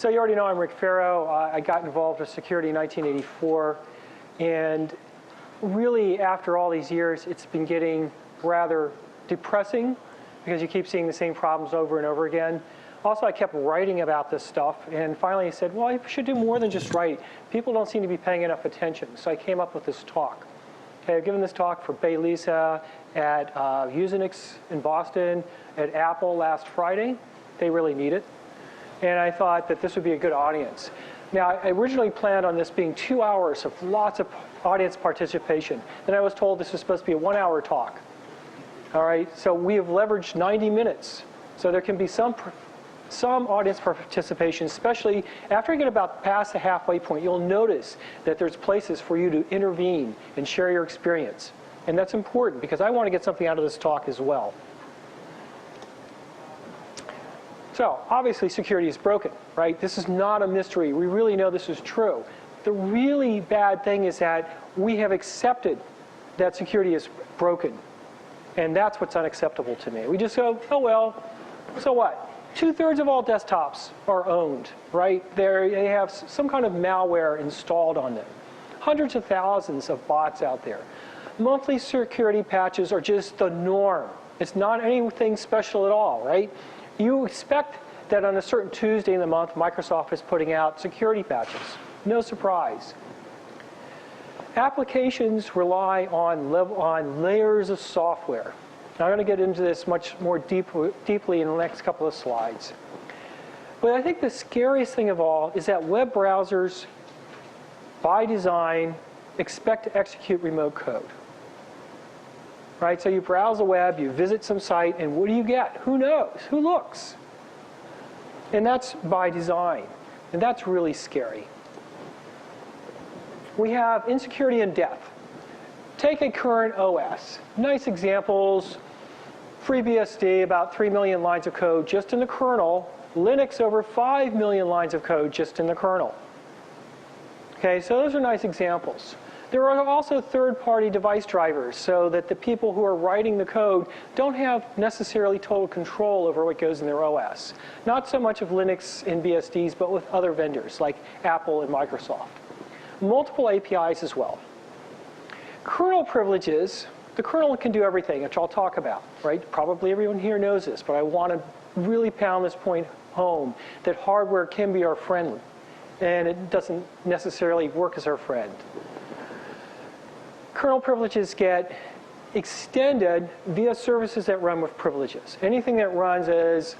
So you already know I'm Rik Farrow. I got involved with security in 1984. And really, after all these years, it's been getting rather depressing because you keep seeing the same problems over and over again. Also, I kept writing about this stuff, and finally I said, well, I should do more than just write. People don't seem to be paying enough attention. So I came up with this talk. Okay, I've given this talk for Bay Lisa, at Usenix in Boston, at Apple last Friday. They really need it. And I thought that this would be a good audience. Now, I originally planned on this being 2 hours of lots of audience participation. Then I was told this was supposed to be a 1-hour talk. All right, so we have leveraged 90 minutes. So there can be some audience participation, especially after you get about past the halfway point. You'll notice that there's places for you to intervene and share your experience. And that's important because I want to get something out of this talk as well. So obviously security is broken, right? This is not a mystery. We really know this is true. The really bad thing is that we have accepted that security is broken. And that's what's unacceptable to me. We just go, oh well, so what? 2/3 of all desktops are owned, right? They have some kind of malware installed on them. Hundreds of thousands of bots out there. Monthly security patches are just the norm. It's not anything special at all, right? You expect that on a certain Tuesday in the month, Microsoft is putting out security patches. No surprise. Applications rely on layers of software. Now, I'm going to get into this much more deeply in the next couple of slides. But I think the scariest thing of all is that web browsers, by design, expect to execute remote code. Right? So you browse the web, you visit some site, and what do you get? Who knows? Who looks? And that's by design. And that's really scary. We have insecurity and depth. Take a current OS. Nice examples. FreeBSD, about 3 million lines of code just in the kernel. Linux, over 5 million lines of code just in the kernel. Okay, so those are nice examples. There are also third-party device drivers so that the people who are writing the code don't have necessarily total control over what goes in their OS. Not so much of Linux and BSDs, but with other vendors like Apple and Microsoft. Multiple APIs as well. Kernel privileges. The kernel can do everything, which I'll talk about, right? Probably everyone here knows this, but I want to really pound this point home, that hardware can be our friend, and it doesn't necessarily work as our friend. Kernel privileges get extended via services that run with privileges. Anything that runs as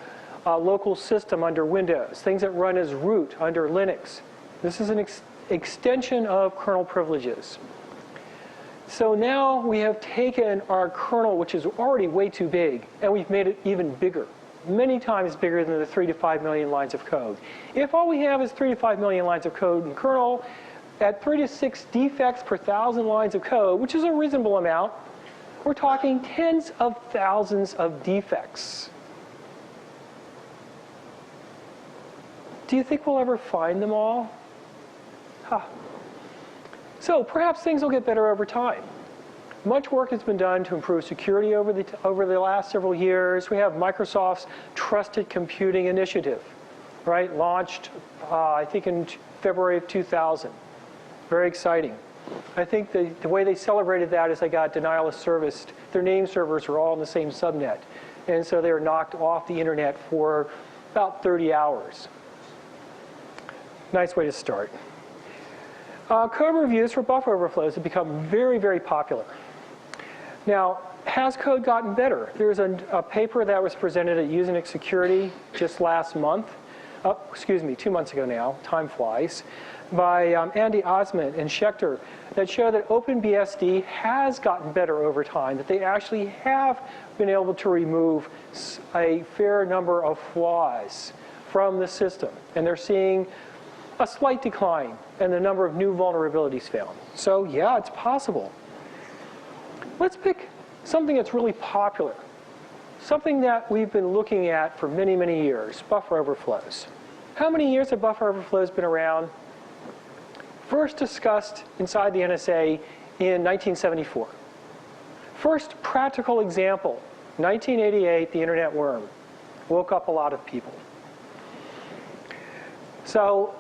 a local system under Windows, things that run as root under Linux. This is an extension of kernel privileges. So now we have taken our kernel, which is already way too big, and we've made it even bigger, many times bigger than the 3 to 5 million lines of code. If all we have is 3 to 5 million lines of code in kernel, at 3 to 6 defects per 1,000 lines of code, which is a reasonable amount, we're talking tens of thousands of defects. Do you think we'll ever find them all? Huh. So perhaps things will get better over time. Much work has been done to improve security over the last several years. We have Microsoft's Trusted Computing Initiative, right? Launched, I think, in February of 2000. Very exciting. I think the way they celebrated that is they got denial of service. Their name servers are all in the same subnet. And so they were knocked off the internet for about 30 hours. Nice way to start. Code reviews for buffer overflows have become very, very popular. Now, has code gotten better? There's a paper that was presented at Usenix Security just last month. 2 months ago now, time flies, by Andy Osmond and Schechter that show that OpenBSD has gotten better over time, that they actually have been able to remove a fair number of flaws from the system. And they're seeing a slight decline in the number of new vulnerabilities found. So yeah, it's possible. Let's pick something that's really popular, something that we've been looking at for many, many years, buffer overflows. How many years have buffer overflows been around? First discussed inside the NSA in 1974. First practical example, 1988, the internet worm. Woke up a lot of people. So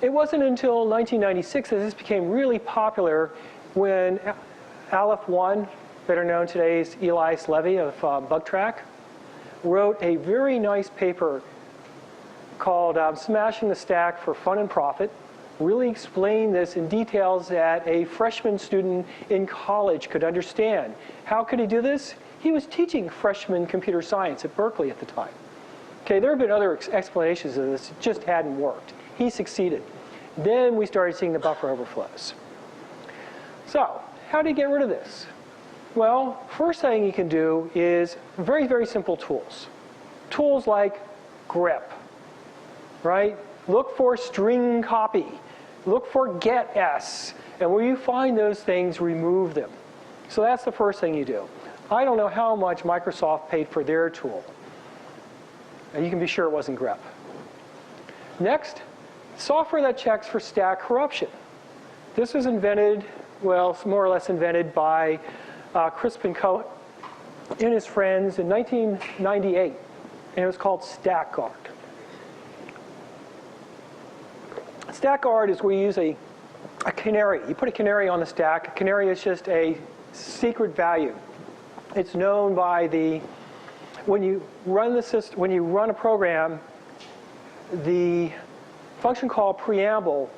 it wasn't until 1996 that this became really popular when Aleph 1, better known today as Elias Levy of BugTrack, wrote a very nice paper called Smashing the Stack for Fun and Profit. Really explained this in details that a freshman student in college could understand. How could he do this? He was teaching freshman computer science at Berkeley at the time. Okay, there have been other explanations of this. It just hadn't worked. He succeeded. Then we started seeing the buffer overflows. So, how do you get rid of this? Well, first thing you can do is very, very simple tools. Tools like grep, right? Look for string copy. Look for getS. And where you find those things, remove them. So that's the first thing you do. I don't know how much Microsoft paid for their tool. And you can be sure it wasn't grep. Next, software that checks for stack corruption. This was invented, well, more or less invented by Crispin Cohen and his friends in 1998. And it was called StackGuard. StackGuard is where you use a canary. You put a canary on the stack. A canary is just a secret value. It's known by when you run the system, when you run a program, the function call preamble,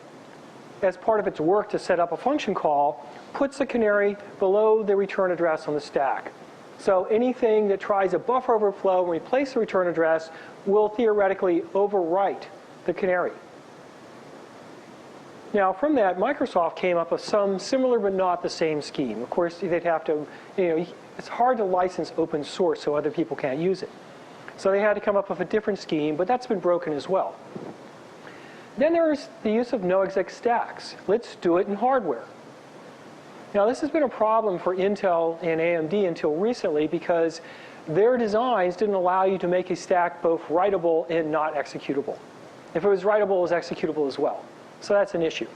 as part of its work to set up a function call, puts the canary below the return address on the stack. So anything that tries a buffer overflow and replace the return address will theoretically overwrite the canary. Now, from that, Microsoft came up with some similar but not the same scheme. Of course, they'd have to, it's hard to license open source so other people can't use it. So they had to come up with a different scheme, but that's been broken as well. Then there's the use of no-exec stacks. Let's do it in hardware. Now, this has been a problem for Intel and AMD until recently because their designs didn't allow you to make a stack both writable and not executable. If it was writable, it was executable as well. So that's an issue.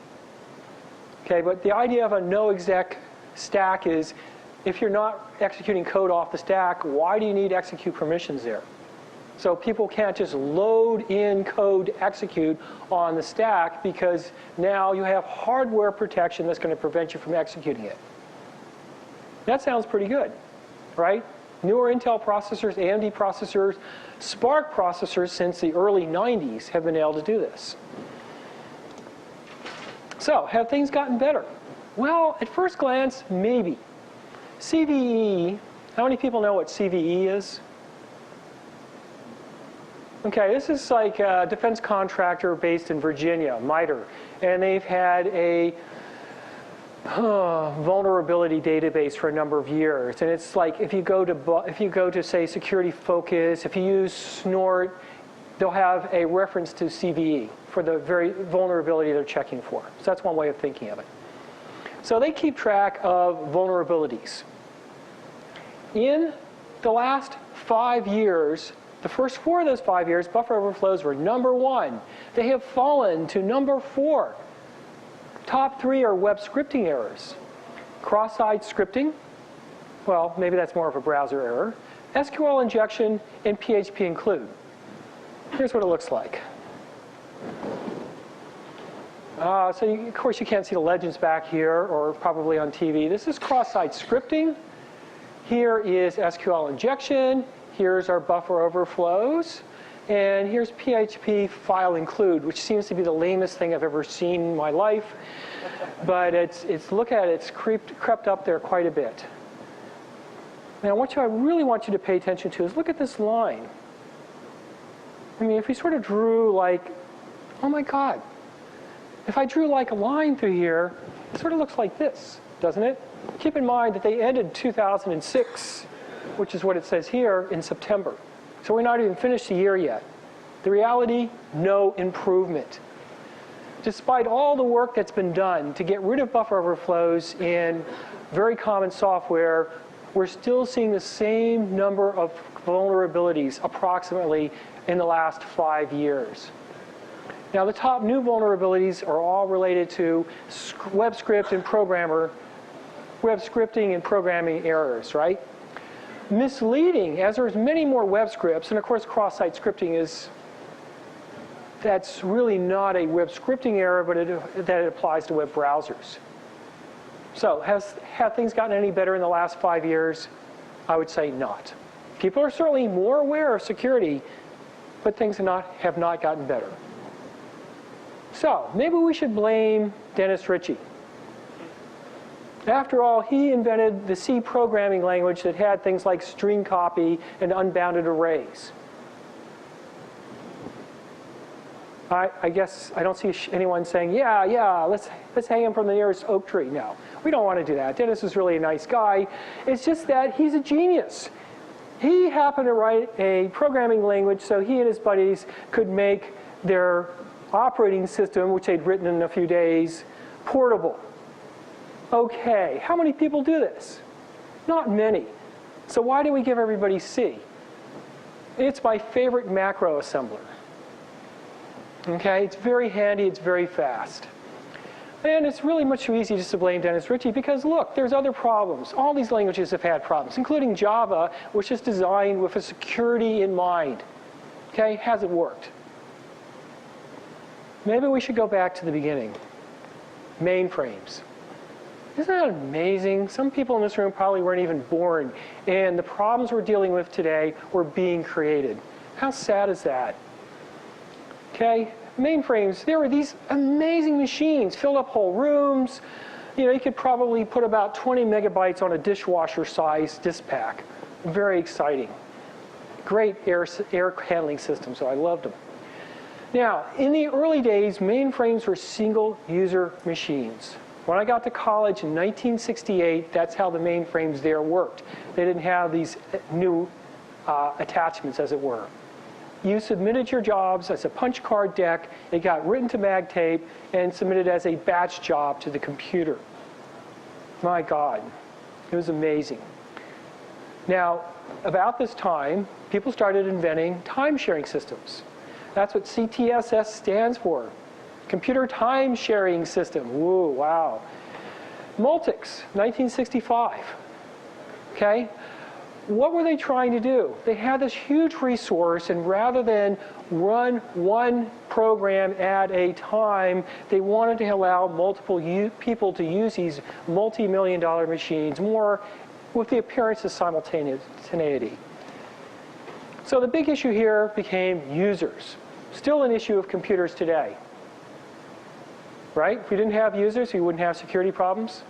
Okay, but the idea of a no-exec stack is if you're not executing code off the stack, why do you need execute permissions there? So people can't just load in code to execute on the stack because now you have hardware protection that's going to prevent you from executing it. That sounds pretty good, right? Newer Intel processors, AMD processors, Spark processors since the early 90s have been able to do this. So, have things gotten better? Well, at first glance, maybe. CVE, how many people know what CVE is? Okay, this is like a defense contractor based in Virginia, MITRE, and they've had a vulnerability database for a number of years. And it's like if you go to say Security Focus, if you use Snort, they'll have a reference to CVE for the very vulnerability they're checking for. So that's one way of thinking of it. So they keep track of vulnerabilities. In the last 5 years, the first 4 of those 5 years, buffer overflows were number 1. They have fallen to number 4. Top 3 are web scripting errors. Cross-site scripting, well, maybe that's more of a browser error. SQL injection and PHP include. Here's what it looks like. Of course, you can't see the legends back here or probably on TV. This is cross-site scripting. Here is SQL injection. Here's our buffer overflows. And here's PHP file include, which seems to be the lamest thing I've ever seen in my life. But look at it, it's crept up there quite a bit. Now, what I really want you to pay attention to is look at this line. I mean, if we sort of drew like, oh my God. If I drew like a line through here, it sort of looks like this, doesn't it? Keep in mind that they ended 2006, which is what it says here, in September. So we're not even finished the year yet. The reality, no improvement. Despite all the work that's been done to get rid of buffer overflows in very common software, we're still seeing the same number of vulnerabilities approximately in the last 5 years. Now, the top new vulnerabilities are all related to web scripting and programming errors, right? Misleading, as there's many more web scripts, and of course cross-site scripting is that's really not a web scripting error, but that it applies to web browsers. So have things gotten any better in the last 5 years? I would say not. People are certainly more aware of security, but things have not gotten better. So maybe we should blame Dennis Ritchie. After all, he invented the C programming language that had things like string copy and unbounded arrays. I guess I don't see anyone saying, yeah, let's hang him from the nearest oak tree. No, we don't want to do that. Dennis is really a nice guy. It's just that he's a genius. He happened to write a programming language so he and his buddies could make their operating system, which they'd written in a few days, portable. Okay, how many people do this? Not many. So why do we give everybody C? It's my favorite macro assembler. Okay, it's very handy, it's very fast. And it's really much too easy just to blame Dennis Ritchie because look, there's other problems. All these languages have had problems, including Java, which is designed with a security in mind. Okay, hasn't worked. Maybe we should go back to the beginning. Mainframes. Isn't that amazing? Some people in this room probably weren't even born, and the problems we're dealing with today were being created. How sad is that? Okay, mainframes, there were these amazing machines, filled up whole rooms. You know, you could probably put about 20 megabytes on a dishwasher-sized disk pack. Very exciting. Great air handling system, so I loved them. Now, in the early days, mainframes were single-user machines. When I got to college in 1968, that's how the mainframes there worked. They didn't have these new attachments, as it were. You submitted your jobs as a punch card deck. It got written to mag tape and submitted as a batch job to the computer. My God, it was amazing. Now, about this time, people started inventing time-sharing systems. That's what CTSS stands for. Computer Time Sharing System. Woo, wow. Multics, 1965. Okay? What were they trying to do? They had this huge resource, and rather than run one program at a time, they wanted to allow multiple people to use these multi-million-dollar machines more with the appearance of simultaneity. So the big issue here became users. Still an issue of computers today. Right? If we didn't have users, we wouldn't have security problems.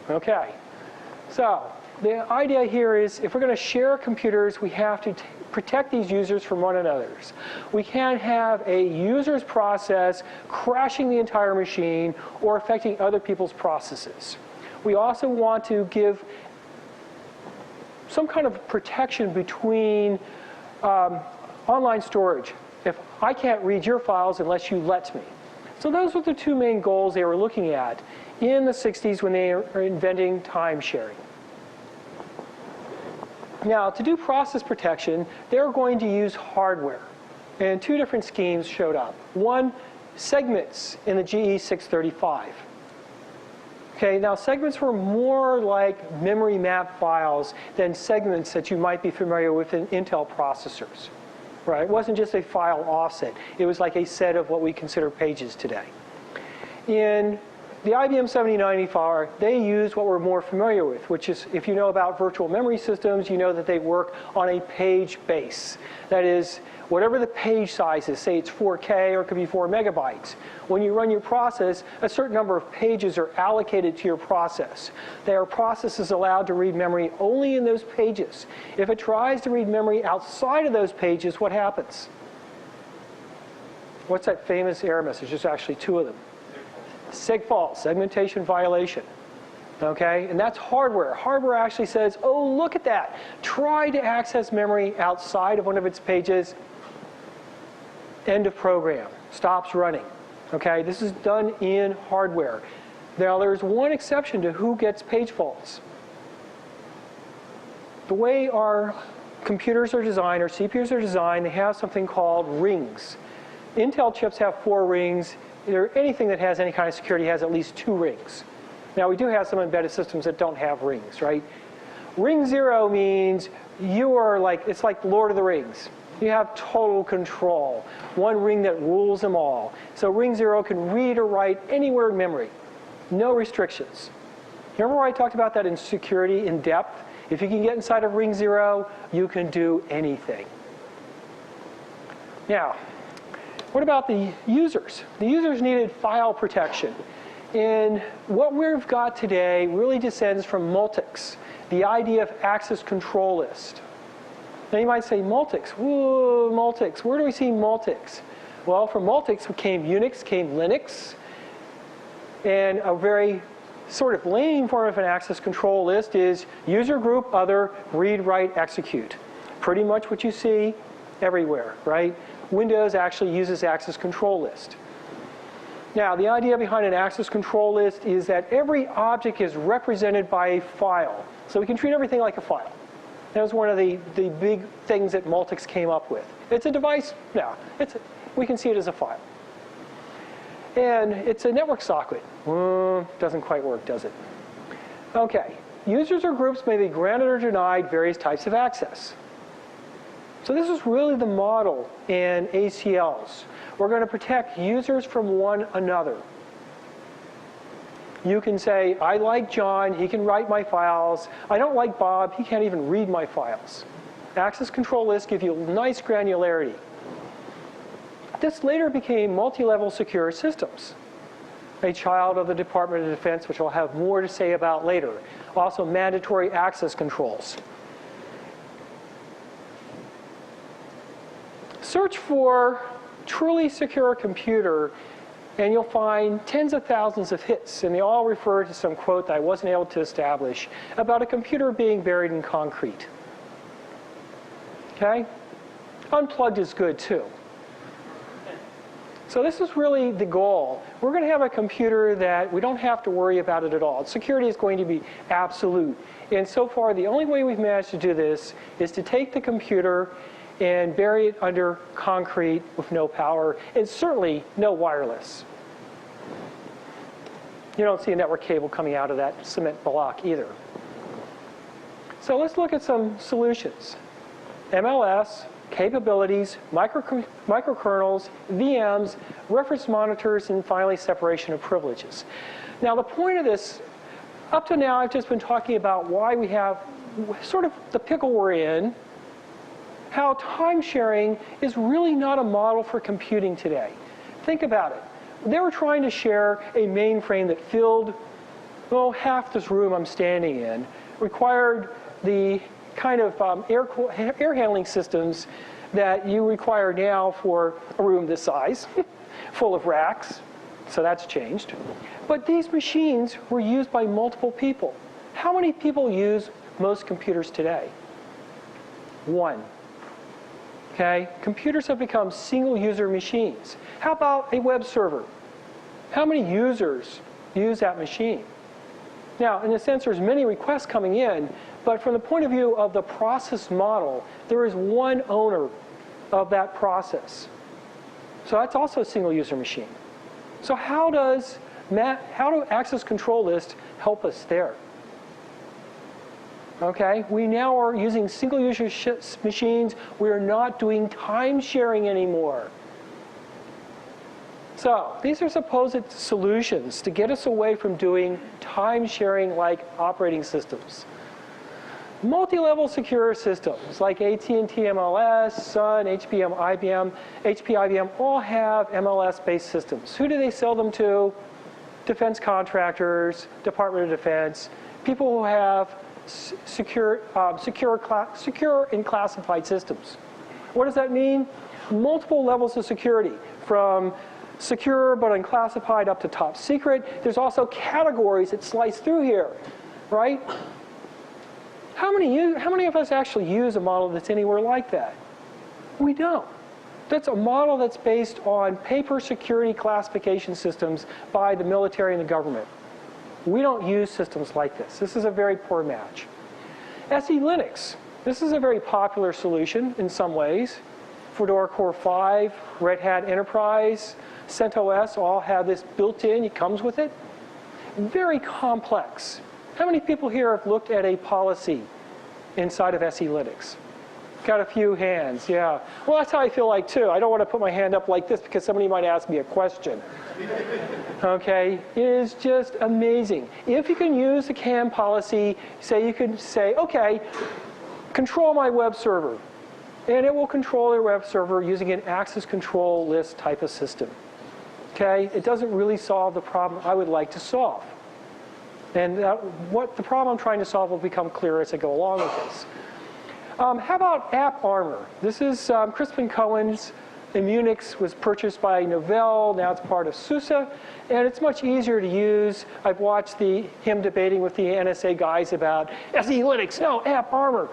Okay. So the idea here is if we're going to share computers, we have to protect these users from one another. We can't have a user's process crashing the entire machine or affecting other people's processes. We also want to give some kind of protection between online storage. If I can't read your files unless you let me. So those were the two main goals they were looking at in the 60s when they were inventing time sharing. Now, to do process protection, they're going to use hardware. And two different schemes showed up. One, segments in the GE 635. Okay, now segments were more like memory map files than segments that you might be familiar with in Intel processors. Right? It wasn't just a file offset. It was like a set of what we consider pages today. In the IBM 7095, they use what we're more familiar with, which is, if you know about virtual memory systems, you know that they work on a page base. That is, whatever the page size is, say it's 4K or it could be 4 megabytes. When you run your process, a certain number of pages are allocated to your process. Their process is allowed to read memory only in those pages. If it tries to read memory outside of those pages, what happens? What's that famous error message? There's actually two of them. Segfault, segmentation violation. Okay, and that's hardware. Hardware actually says, oh, look at that. Try to access memory outside of one of its pages. End of program. Stops running. Okay, this is done in hardware. Now, there's one exception to who gets page faults. The way our computers are designed, our CPUs are designed, they have something called rings. Intel chips have 4 rings. Anything that has any kind of security has at least 2 rings. Now, we do have some embedded systems that don't have rings, right? Ring 0 means you are like, it's like Lord of the Rings. You have total control. One ring that rules them all. So ring 0 can read or write anywhere in memory. No restrictions. Remember where I talked about that in security in depth? If you can get inside of ring 0, you can do anything. Now, what about the users? The users needed file protection. And what we've got today really descends from Multics, the idea of access control list. Now you might say, Multics, whoa, Multics, where do we see Multics? Well, from Multics came Unix, came Linux, and a very sort of lame form of an access control list is user group other, read, write, execute. Pretty much what you see everywhere, right? Windows actually uses access control list. Now, the idea behind an access control list is that every object is represented by a file. So we can treat everything like a file. That was one of the big things that Multics came up with. It's a device? No. We can see it as a file. And it's a network socket. Doesn't quite work, does it? OK. Users or groups may be granted or denied various types of access. So this is really the model in ACLs. We're going to protect users from one another. You can say, I like John, he can write my files. I don't like Bob, he can't even read my files. Access control lists give you nice granularity. This later became multi-level secure systems, a child of the Department of Defense, which I'll have more to say about later. Also, mandatory access controls. Search for truly secure computer, and you'll find tens of thousands of hits, and they all refer to some quote that I wasn't able to establish about a computer being buried in concrete. Okay? Unplugged is good, too. So this is really the goal. We're going to have a computer that we don't have to worry about it at all. Security is going to be absolute. And so far, the only way we've managed to do this is to take the computer and bury it under concrete with no power, and certainly no wireless. You don't see a network cable coming out of that cement block either. So let's look at some solutions. MLS, capabilities, microkernels, VMs, reference monitors, and finally separation of privileges. Now the point of this, up to now I've just been talking about why we have sort of the pickle we're in, how time sharing is really not a model for computing today. Think about it. They were trying to share a mainframe that filled, well, half this room I'm standing in, required the kind of air handling systems that you require now for a room this size, full of racks. So that's changed. But these machines were used by multiple people. How many people use most computers today? One. Okay? Computers have become single-user machines. How about a web server? How many users use that machine? Now, in a sense, there's many requests coming in, but from the point of view of the process model, there is one owner of that process. So that's also a single-user machine. So how do access control lists help us there? Okay, we now are using single-user machines. We are not doing time sharing anymore. So these are supposed solutions to get us away from doing time sharing like operating systems. Multi-level secure systems like AT&T MLS, Sun, HP, IBM all have MLS-based systems. Who do they sell them to? Defense contractors, Department of Defense, people who have secure and classified systems. What does that mean? Multiple levels of security, from secure but unclassified up to top secret. There's also categories that slice through here, right? How many of us actually use a model that's anywhere like that? We don't. That's a model that's based on paper security classification systems by the military and the government. We don't use systems like this. This is a very poor match. SE Linux. This is a very popular solution in some ways. Fedora Core 5, Red Hat Enterprise, CentOS all have this built in. It comes with it. Very complex. How many people here have looked at a policy inside of SE Linux? Got a few hands, yeah. Well, that's how I feel like too. I don't want to put my hand up like this because somebody might ask me a question. Okay, it is just amazing. If you can use the CAN policy, you can say, okay, control my web server. And it will control your web server using an access control list type of system. Okay, it doesn't really solve the problem I would like to solve. And what the problem I'm trying to solve will become clearer as I go along with this. How about AppArmor? This is Crispin Cohen's. Immunix was purchased by Novell. Now it's part of SUSE. And it's much easier to use. I've watched him debating with the NSA guys about SE Linux. No, AppArmor.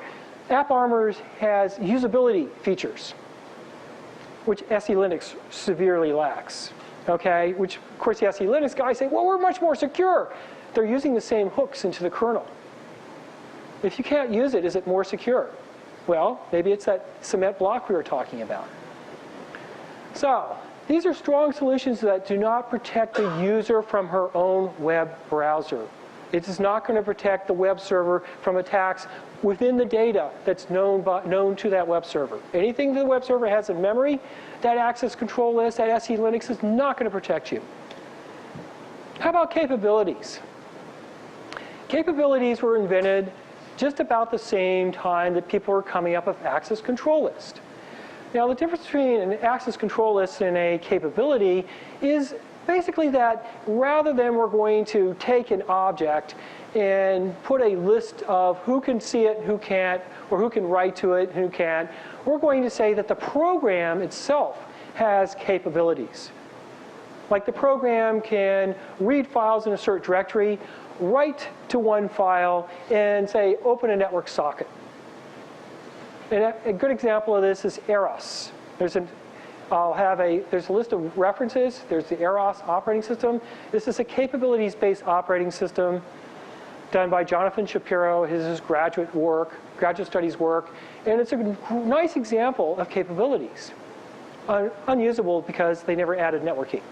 AppArmor has usability features, which SE Linux severely lacks. Okay, which of course the SE Linux guys say, well, we're much more secure. They're using the same hooks into the kernel. If you can't use it, is it more secure? Well, maybe it's that cement block we were talking about. So these are strong solutions that do not protect the user from her own web browser. It is not going to protect the web server from attacks within the data that's known to that web server. Anything the web server has in memory, that access control list, that SE Linux is not going to protect you. How about capabilities? Capabilities were invented just about the same time that people were coming up with access control list. Now, the difference between an access control list and a capability is basically that rather than we're going to take an object and put a list of who can see it, who can't, or who can write to it, who can't, we're going to say that the program itself has capabilities. Like the program can read files in a certain directory, write to one file, and say, open a network socket. And a good example of this is Eros. There's a list of references. There's the Eros operating system. This is a capabilities-based operating system done by Jonathan Shapiro, his graduate studies work. And it's a nice example of capabilities. Unusable because they never added networking.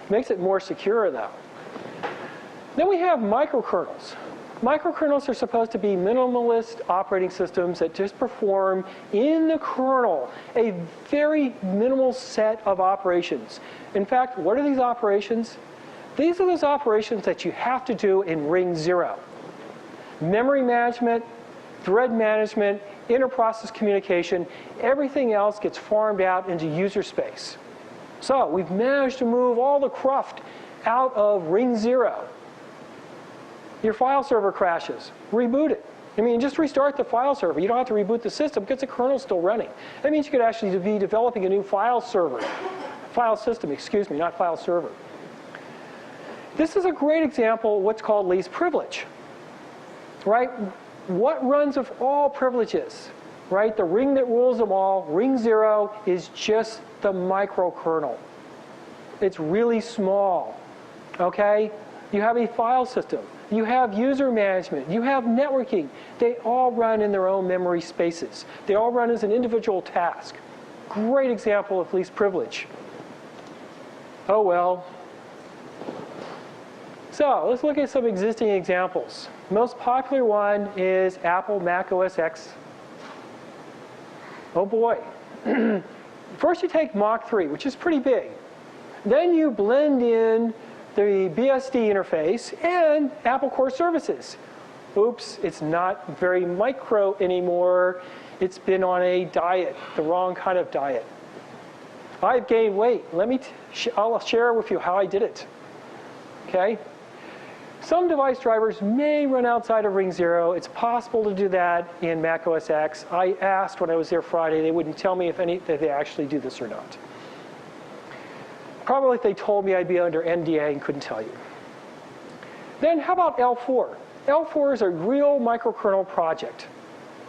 Makes it more secure, though. Then we have microkernels. Microkernels are supposed to be minimalist operating systems that just perform in the kernel a very minimal set of operations. In fact, what are these operations? These are those operations that you have to do in ring 0. Memory management, thread management, inter-process communication, everything else gets farmed out into user space. So we've managed to move all the cruft out of ring 0. Your file server crashes. Reboot it. I mean, just restart the file server. You don't have to reboot the system because the kernel's still running. That means you could actually be developing a new file system, not file server. This is a great example of what's called least privilege, right? What runs of all privileges, right? The ring that rules them all, ring 0, is just the microkernel. It's really small, okay? You have a file system. You have user management. You have networking. They all run in their own memory spaces. They all run as an individual task. Great example of least privilege. Oh, well. So let's look at some existing examples. Most popular one is Apple Mac OS X. Oh, boy. First, you take Mach 3, which is pretty big. Then you blend in the BSD interface and Apple Core Services. Oops, it's not very micro anymore. It's been on a diet, the wrong kind of diet. I've gained weight. I'll share with you how I did it. Okay? Some device drivers may run outside of ring 0. It's possible to do that in Mac OS X. I asked when I was there Friday. They wouldn't tell me if they actually do this or not. Probably if they told me, I'd be under NDA and couldn't tell you. Then how about L4? L4 is a real microkernel project.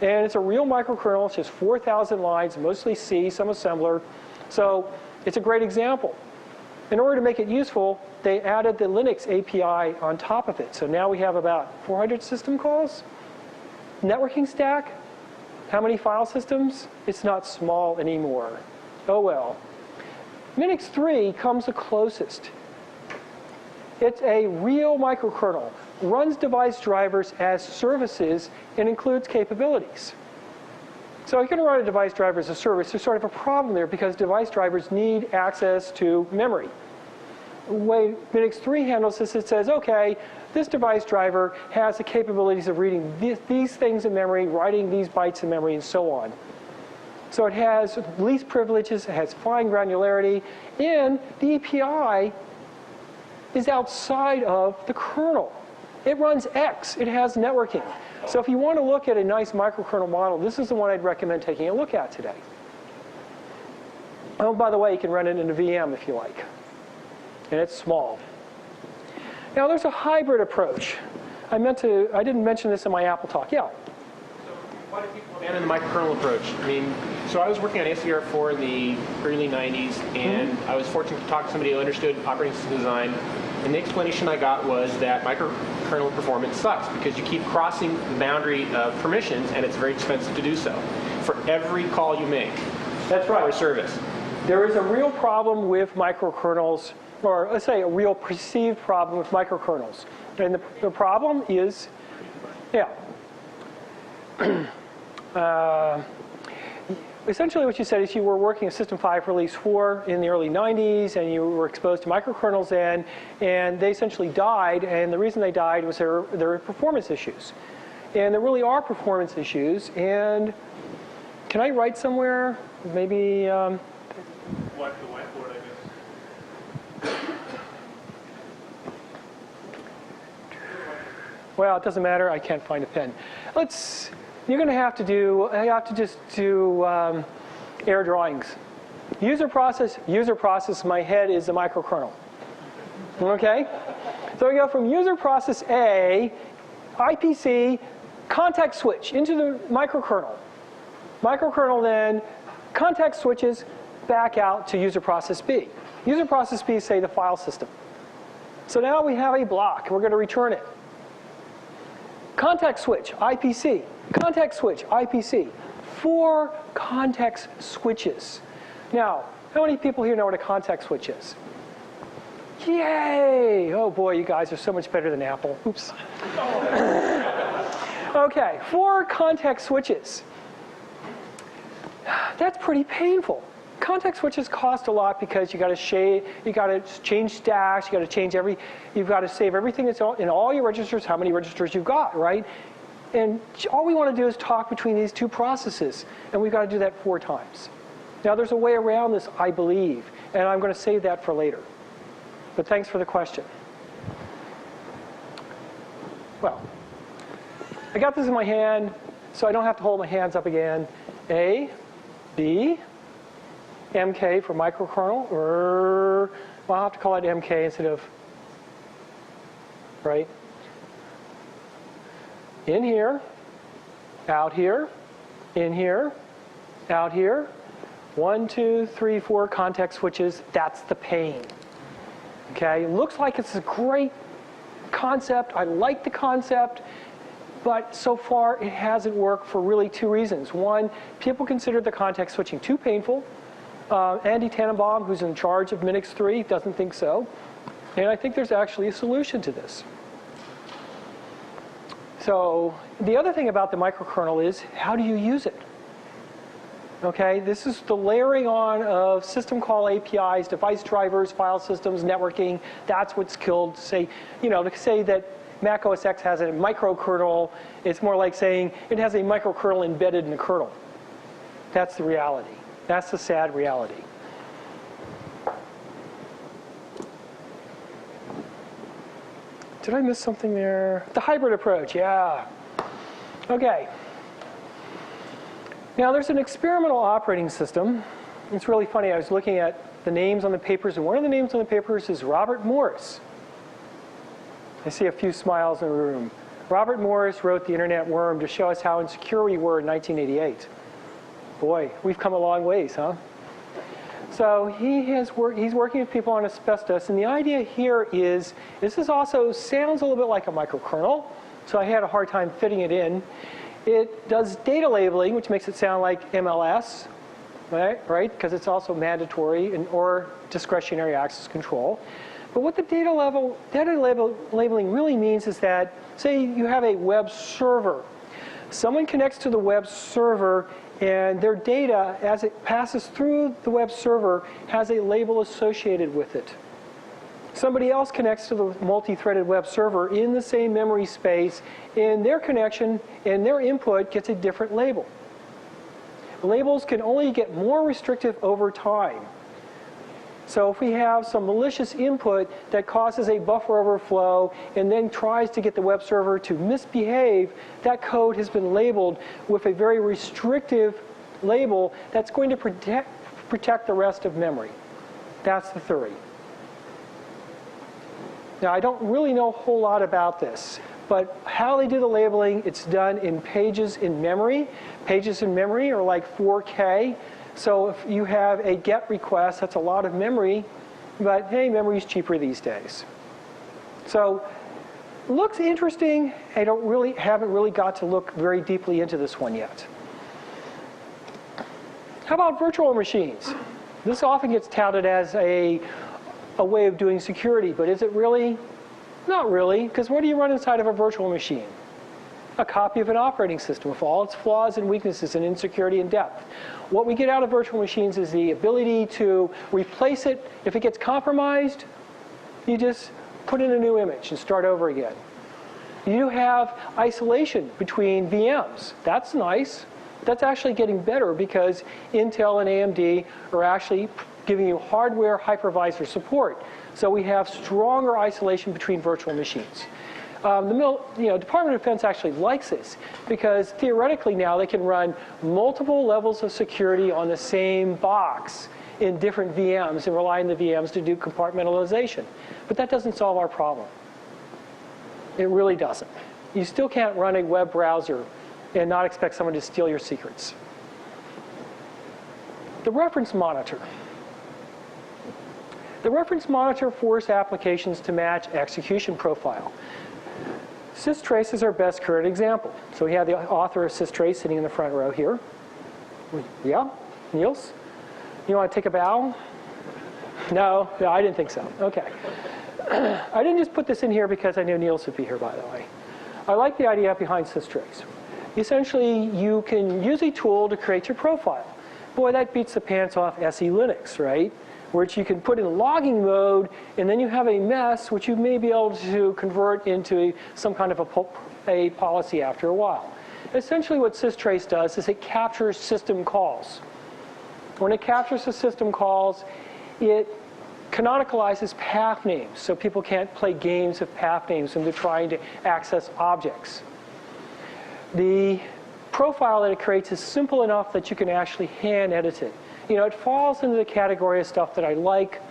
And it's a real microkernel. It's just 4,000 lines, mostly C, some assembler. So it's a great example. In order to make it useful, they added the Linux API on top of it. So now we have about 400 system calls. Networking stack, how many file systems? It's not small anymore. Oh, well. Minix 3 comes the closest. It's a real microkernel, runs device drivers as services, and includes capabilities. So you can run a device driver as a service. There's sort of a problem there because device drivers need access to memory. The way Minix 3 handles this, it says, okay, this device driver has the capabilities of reading these things in memory, writing these bytes in memory, and so on. So it has least privileges, it has fine granularity, and the API is outside of the kernel. It runs X, it has networking. So if you want to look at a nice microkernel model, this is the one I'd recommend taking a look at today. Oh, by the way, you can run it in a VM if you like. And it's small. Now there's a hybrid approach. I didn't mention this in my Apple talk. Yeah? So why do people abandon the microkernel approach? I mean, so I was working on ACR4 in the early 90s, and I was fortunate to talk to somebody who understood operating system design. And the explanation I got was that microkernel performance sucks because you keep crossing the boundary of permissions, and it's very expensive to do so for every call you make. That's right. Or service. There is a real problem with microkernels, or let's say a real perceived problem with microkernels. And the problem is, yeah. Essentially what you said is you were working with System 5 Release 4 in the early 90s, and you were exposed to microkernels then, and they essentially died, and the reason they died was there were performance issues. And there really are performance issues, and can I write somewhere? Maybe... Wipe the whiteboard, I guess. Well, it doesn't matter. I can't find a pen. You're going to have to just do air drawings. User process, my head is the microkernel. Okay? So we go from user process A, IPC, context switch into the microkernel. Microkernel then context switches back out to user process B. User process B is, say, the file system. So now we have a block. We're going to return it. Context switch, IPC. Context switch, IPC. 4 context switches. Now, how many people here know what a context switch is? Yay! Oh boy, you guys are so much better than Apple. Oops. Okay, 4 context switches. That's pretty painful. Context switches cost a lot because you got to change stacks, you've got to save everything that's in all your registers, how many registers you've got, right? And all we want to do is talk between these 2 processes, and we've got to do that 4 times. Now there's a way around this, I believe, and I'm going to save that for later. But thanks for the question. Well, I got this in my hand, so I don't have to hold my hands up again. A, B, MK for microkernel, or well, I'll have to call it MK instead of, right? In here, out here, in here, out here. 1, 2, 3, 4 context switches. That's the pain. Okay, it looks like it's a great concept. I like the concept, but so far it hasn't worked for really 2 reasons. One, people consider the context switching too painful. Andy Tannenbaum, who's in charge of Minix 3, doesn't think so. And I think there's actually a solution to this. So the other thing about the microkernel is, how do you use it? Okay, this is the layering on of system call APIs, device drivers, file systems, networking. That's what's killed, say, to say that Mac OS X has a microkernel, it's more like saying it has a microkernel embedded in a kernel. That's the reality. That's the sad reality. Did I miss something there? The hybrid approach, yeah. Okay. Now there's an experimental operating system. It's really funny. I was looking at the names on the papers, and one of the names on the papers is Robert Morris. I see a few smiles in the room. Robert Morris wrote The Internet Worm to show us how insecure we were in 1988. Boy, we've come a long ways, huh? So he's working with people on asbestos, and the idea here is, this also sounds a little bit like a microkernel, so I had a hard time fitting it in. It does data labeling, which makes it sound like MLS, right? Because it's also mandatory or discretionary access control. But what the data labeling really means is that, say you have a web server Someone connects to the web server, and their data, as it passes through the web server, has a label associated with it. Somebody else connects to the multi-threaded web server in the same memory space, and their connection and their input gets a different label. Labels can only get more restrictive over time. So if we have some malicious input that causes a buffer overflow and then tries to get the web server to misbehave, that code has been labeled with a very restrictive label that's going to protect the rest of memory. That's the theory. Now, I don't really know a whole lot about this, but how they do the labeling, it's done in pages in memory. Pages in memory are like 4K. So if you have a GET request, that's a lot of memory, but hey, memory is cheaper these days. So looks interesting. I haven't really got to look very deeply into this one yet. How about virtual machines? This often gets touted as a way of doing security, but is it really? Not really, because what do you run inside of a virtual machine? A copy of an operating system with all its flaws and weaknesses and insecurity and depth. What we get out of virtual machines is the ability to replace it. If it gets compromised, you just put in a new image and start over again. You have isolation between VMs. That's nice. That's actually getting better because Intel and AMD are actually giving you hardware hypervisor support. So we have stronger isolation between virtual machines. The Department of Defense actually likes this because theoretically now they can run multiple levels of security on the same box in different VMs and rely on the VMs to do compartmentalization. But that doesn't solve our problem. It really doesn't. You still can't run a web browser and not expect someone to steal your secrets. The reference monitor. The reference monitor forces applications to match execution profile. Systrace is our best current example. So we have the author of Systrace sitting in the front row here. Yeah? Niels? You want to take a bow? No, I didn't think so. Okay. I didn't just put this in here because I knew Niels would be here, by the way. I like the idea behind Systrace. Essentially, you can use a tool to create your profile. Boy, that beats the pants off SE Linux, right? Which you can put in logging mode, and then you have a mess which you may be able to convert into some kind of a policy after a while. Essentially what Systrace does is it captures system calls. When it captures the system calls, it canonicalizes path names, so people can't play games of path names when they're trying to access objects. The profile that it creates is simple enough that you can actually hand edit it. It falls into the category of stuff that I like,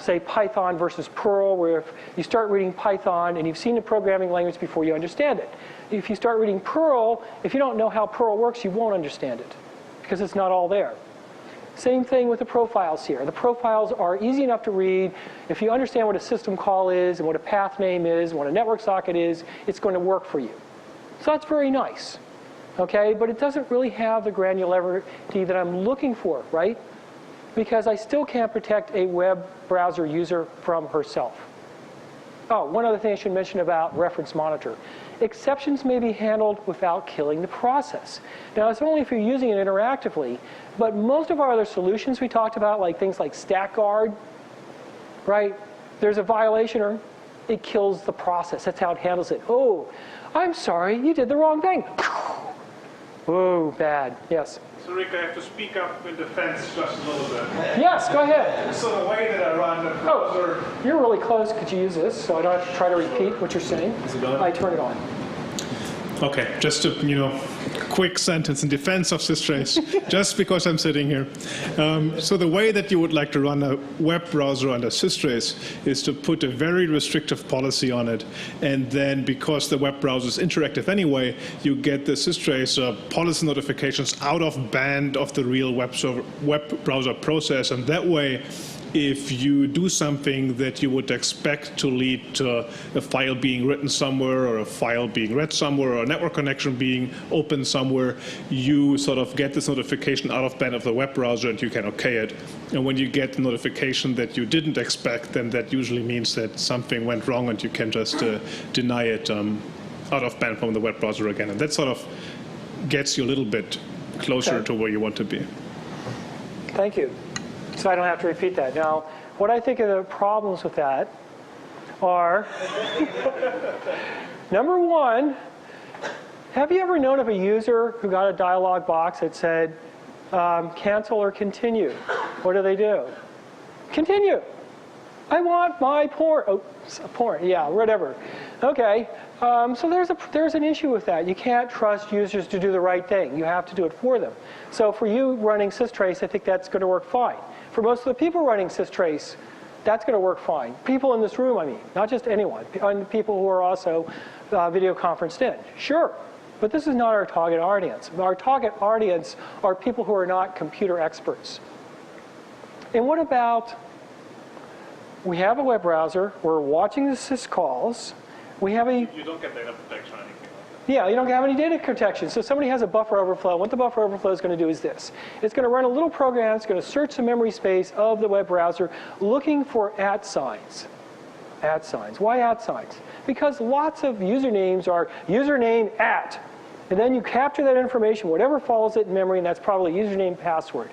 say Python versus Perl, where if you start reading Python and you've seen the programming language before you understand it. If you start reading Perl, if you don't know how Perl works, you won't understand it because it's not all there. Same thing with the profiles here. The profiles are easy enough to read. If you understand what a system call is and what a path name is and what a network socket is, it's going to work for you. So that's very nice. Okay, but it doesn't really have the granularity that I'm looking for, right? Because I still can't protect a web browser user from herself. Oh, one other thing I should mention about reference monitor. Exceptions may be handled without killing the process. Now, it's only if you're using it interactively, but most of our other solutions we talked about, like things like StackGuard, right? There's a violation or it kills the process. That's how it handles it. Oh, I'm sorry, you did the wrong thing. Whoa, bad. Yes? So Rik, I have to speak up in defense just a little bit. Yes, go ahead. So the way that I run the browser... Oh, you're really close. Could you use this so I don't have to try to repeat what you're saying? Is it on? I turn it on. Okay, just a quick sentence in defense of Systrace, just because I'm sitting here. So the way that you would like to run a web browser under Systrace is to put a very restrictive policy on it, and then because the web browser is interactive anyway, you get the Systrace policy notifications out of band of the real web browser process, and that way, if you do something that you would expect to lead to a file being written somewhere or a file being read somewhere or a network connection being opened somewhere, you sort of get this notification out of band of the web browser and you can OK it. And when you get the notification that you didn't expect, then that usually means that something went wrong and you can just deny it out of band from the web browser again. And that sort of gets you a little bit closer to where you want to be. Thank you. So I don't have to repeat that. Now, what I think of the problems with that are, number one, have you ever known of a user who got a dialog box that said, cancel or continue? What do? Continue. I want my porn. Oh, porn, yeah, whatever. Okay, so there's an issue with that. You can't trust users to do the right thing. You have to do it for them. So for you running systrace, I think that's going to work fine. For most of the people running systrace, that's going to work fine. People in this room, I mean, not just anyone. And people who are also video conferenced in. Sure, but this is not our target audience. Our target audience are people who are not computer experts. And what about, we have a web browser, we're watching the syscalls, we have a... You don't get data protection or anything like that. Yeah, you don't have any data protection. So somebody has a buffer overflow. What the buffer overflow is going to do is this. It's going to run a little program. It's going to search the memory space of the web browser looking for @ signs. @ signs. Why @ signs? Because lots of usernames are username @. And then you capture that information, whatever follows it in memory, and that's probably username, password.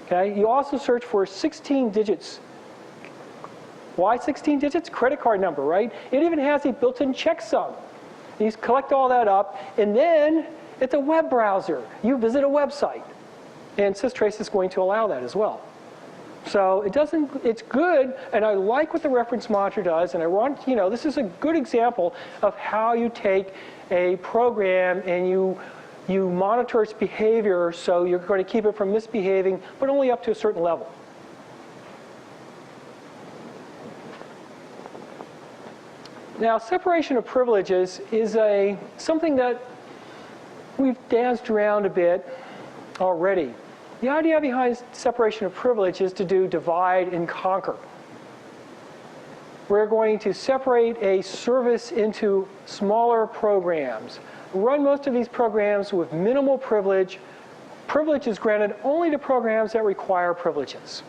Okay? You also search for 16 digits. Why 16 digits? Credit card number, right? It even has a built-in checksum. You collect all that up, and then it's a web browser. You visit a website, and systrace is going to allow that as well. So it's good, and I like what the reference monitor does, and I want, this is a good example of how you take a program and you monitor its behavior, so you're going to keep it from misbehaving, but only up to a certain level. Now, separation of privileges is something that we've danced around a bit already. The idea behind separation of privilege is to do divide and conquer. We're going to separate a service into smaller programs. Run most of these programs with minimal privilege. Privilege is granted only to programs that require privileges.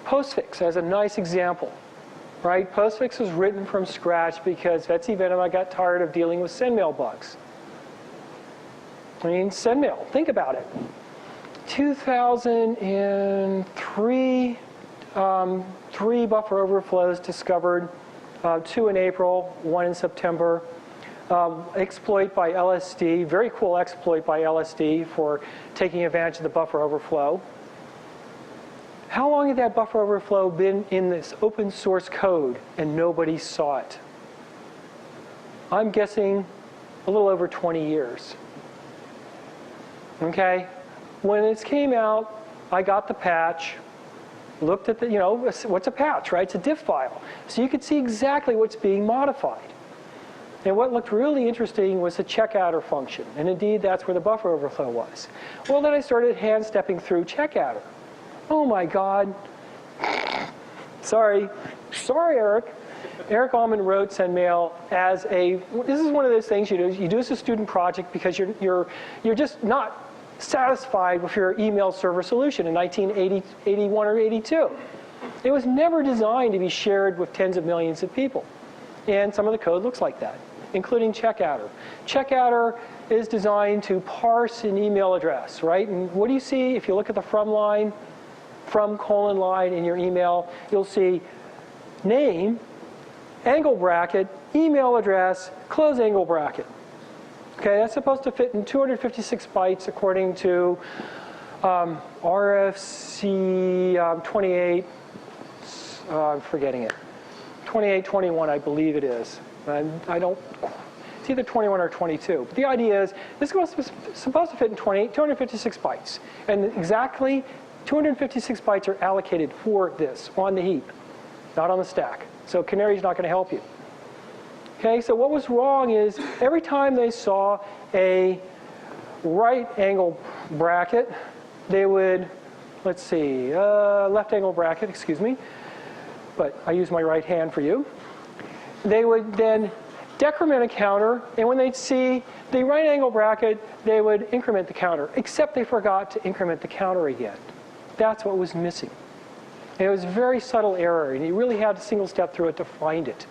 Postfix as a nice example. Right? Postfix was written from scratch because Betsy Venema got tired of dealing with sendmail bugs. I mean, sendmail, think about it. 2003, 3 buffer overflows discovered, 2 in April, 1 in September. Exploit by LSD, very cool exploit by LSD for taking advantage of the buffer overflow. How long had that buffer overflow been in this open source code and nobody saw it? I'm guessing a little over 20 years. Okay? When it came out, I got the patch, looked at the, what's a patch, right? It's a diff file. So you could see exactly what's being modified. And what looked really interesting was the checkouter function. And indeed, that's where the buffer overflow was. Well, then I started hand-stepping through checkouter. Oh my God. Sorry, Eric. Eric Allman wrote SendMail as this is one of those things you do. You do as a student project because you're just not satisfied with your email server solution in 1981 or 82. It was never designed to be shared with tens of millions of people. And some of the code looks like that, including checkouter. Checkouter is designed to parse an email address, right? And what do you see if you look at the from line? From : line in your email, you'll see name, angle bracket, email address, close angle bracket. Okay, that's supposed to fit in 256 bytes according to RFC 28, I'm forgetting it, 2821 I believe it is. It's either 21 or 22. But the idea is this is supposed to fit in 256 bytes. And exactly 256 bytes are allocated for this on the heap, not on the stack. So Canary's not going to help you. Okay, so what was wrong is every time they saw a right angle bracket, they would, left angle bracket, excuse me, but I use my right hand for you. They would then decrement a counter, and when they'd see the right angle bracket, they would increment the counter, except they forgot to increment the counter again. That's what was missing. It was a very subtle error, and you really had to single step through it to find it.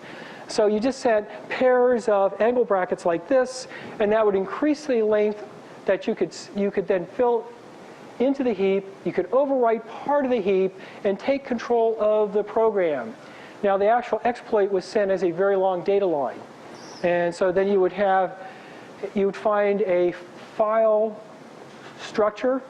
So you just sent pairs of angle brackets like this, and that would increase the length that you could then fill into the heap. You could overwrite part of the heap and take control of the program. Now, the actual exploit was sent as a very long data line. And so then you would find a file structure.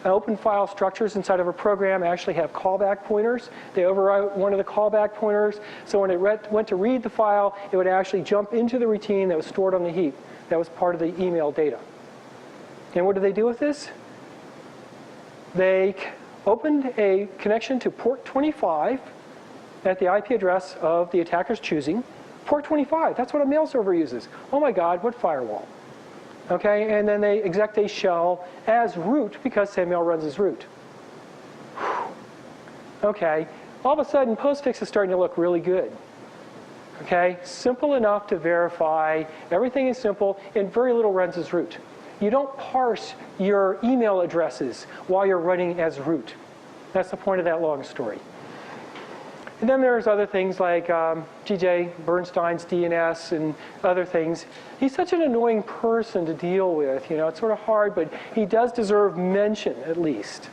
Open file structures inside of a program actually have callback pointers. They overwrite one of the callback pointers, so when it went to read the file, it would actually jump into the routine that was stored on the heap. That was part of the email data. And what did they do with this? They opened a connection to port 25 at the IP address of the attacker's choosing. Port 25, that's what a mail server uses. Oh my God, what firewall? Okay, and then they exec a shell as root because SendMail runs as root. Okay, all of a sudden postfix is starting to look really good. Okay, simple enough to verify, everything is simple, and very little runs as root. You don't parse your email addresses while you're running as root. That's the point of that long story. And then there's other things like G.J. Bernstein's DNS and other things. He's such an annoying person to deal with. You know, it's sort of hard, but he does deserve mention at least.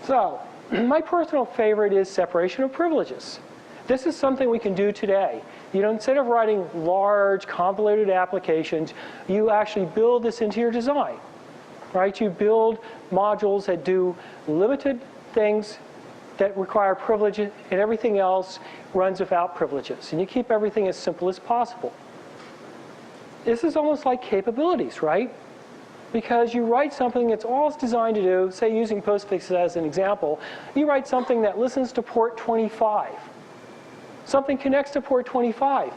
So, my personal favorite is separation of privileges. This is something we can do today. You know, instead of writing large, convoluted applications, you actually build this into your design. Right? You build modules that do limited things that require privilege, and everything else runs without privileges. And you keep everything as simple as possible. This is almost like capabilities, right? Because you write something that's all it's designed to do, say using postfix as an example, you write something that listens to port 25. Something connects to port 25.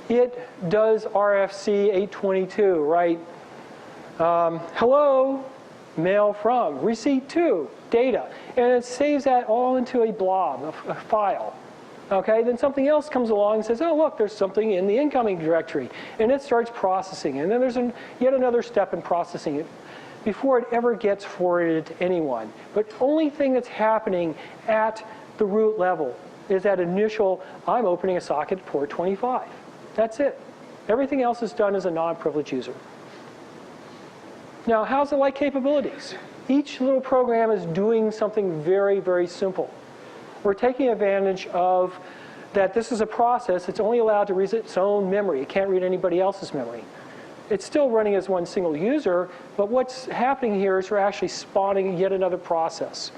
It does RFC 822, right? Hello, mail from, receipt to, data. And it saves that all into a blob, a file. Okay, then something else comes along and says, oh, look, there's something in the incoming directory. And it starts processing. And then there's yet another step in processing it before it ever gets forwarded to anyone. But the only thing that's happening at the root level is that initial, I'm opening a socket at port 25. That's it. Everything else is done as a non-privileged user. Now, how's it like capabilities? Each little program is doing something very, very simple. We're taking advantage of that this is a process. It's only allowed to read its own memory. It can't read anybody else's memory. It's still running as one single user, but what's happening here is we're actually spawning yet another process.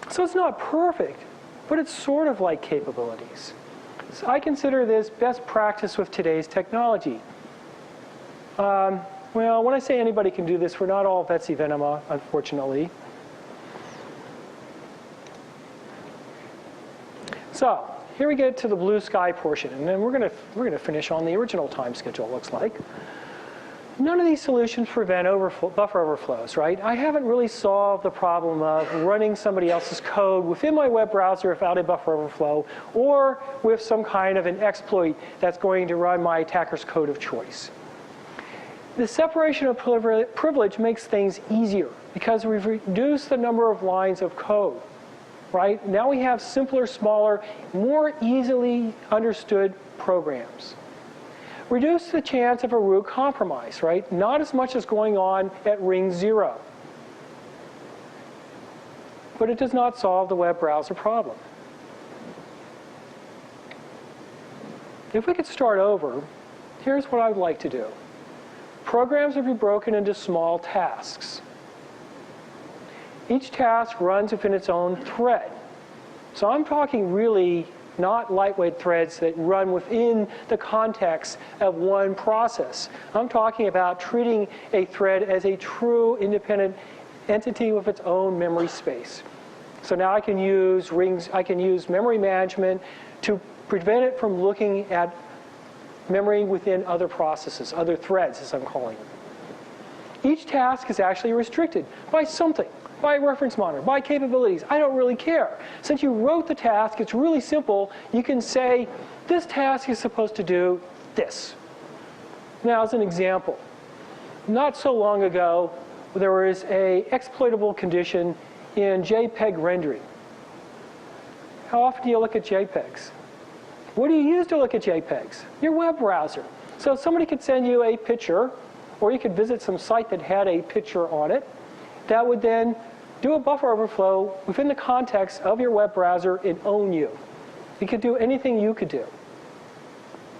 So it's not perfect, but it's sort of like capabilities. So I consider this best practice with today's technology. Well, when I say anybody can do this, we're not all Betsy Venema, unfortunately. So here we get to the blue sky portion, and then we're going to finish on the original time schedule, it looks like. None of these solutions prevent buffer overflows, right? I haven't really solved the problem of running somebody else's code within my web browser without a buffer overflow, or with some kind of an exploit that's going to run my attacker's code of choice. The separation of privilege makes things easier because we've reduced the number of lines of code, right? Now we have simpler, smaller, more easily understood programs. Reduce the chance of a root compromise, right? Not as much as going on at ring 0. But it does not solve the web browser problem. If we could start over, here's what I'd like to do. Programs would be broken into small tasks. Each task runs within its own thread. So I'm talking really not lightweight threads that run within the context of one process. I'm talking about treating a thread as a true independent entity with its own memory space. So now I can use rings, I can use memory management to prevent it from looking at memory within other processes, other threads as I'm calling them. Each task is actually restricted by something, by a reference monitor, by capabilities. I don't really care. Since you wrote the task, it's really simple. You can say, this task is supposed to do this. Now, as an example, not so long ago, there was a exploitable condition in JPEG rendering. How often do you look at JPEGs? What do you use to look at JPEGs? Your web browser. So somebody could send you a picture, or you could visit some site that had a picture on it, that would then do a buffer overflow within the context of your web browser and own you. It could do anything you could do.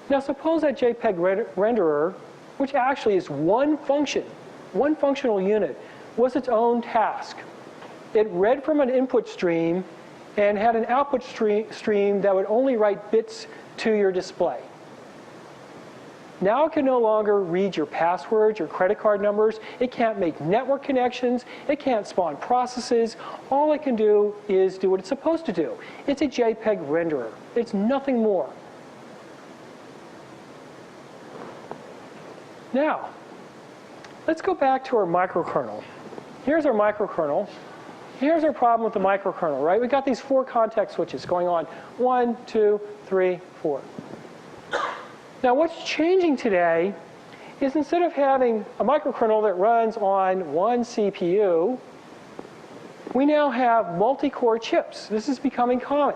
Now suppose that JPEG renderer, which actually is one function, one functional unit, was its own task. It read from an input stream and had an output stream that would only write bits to your display. Now it can no longer read your passwords, your credit card numbers. It can't make network connections. It can't spawn processes. All it can do is do what it's supposed to do. It's a JPEG renderer. It's nothing more. Now, let's go back to our microkernel. Here's our microkernel. Here's our problem with the microkernel, right? We've got these 4 context switches going on. 1, 2, 3, 4. Now what's changing today is instead of having a microkernel that runs on one CPU, we now have multi-core chips. This is becoming common.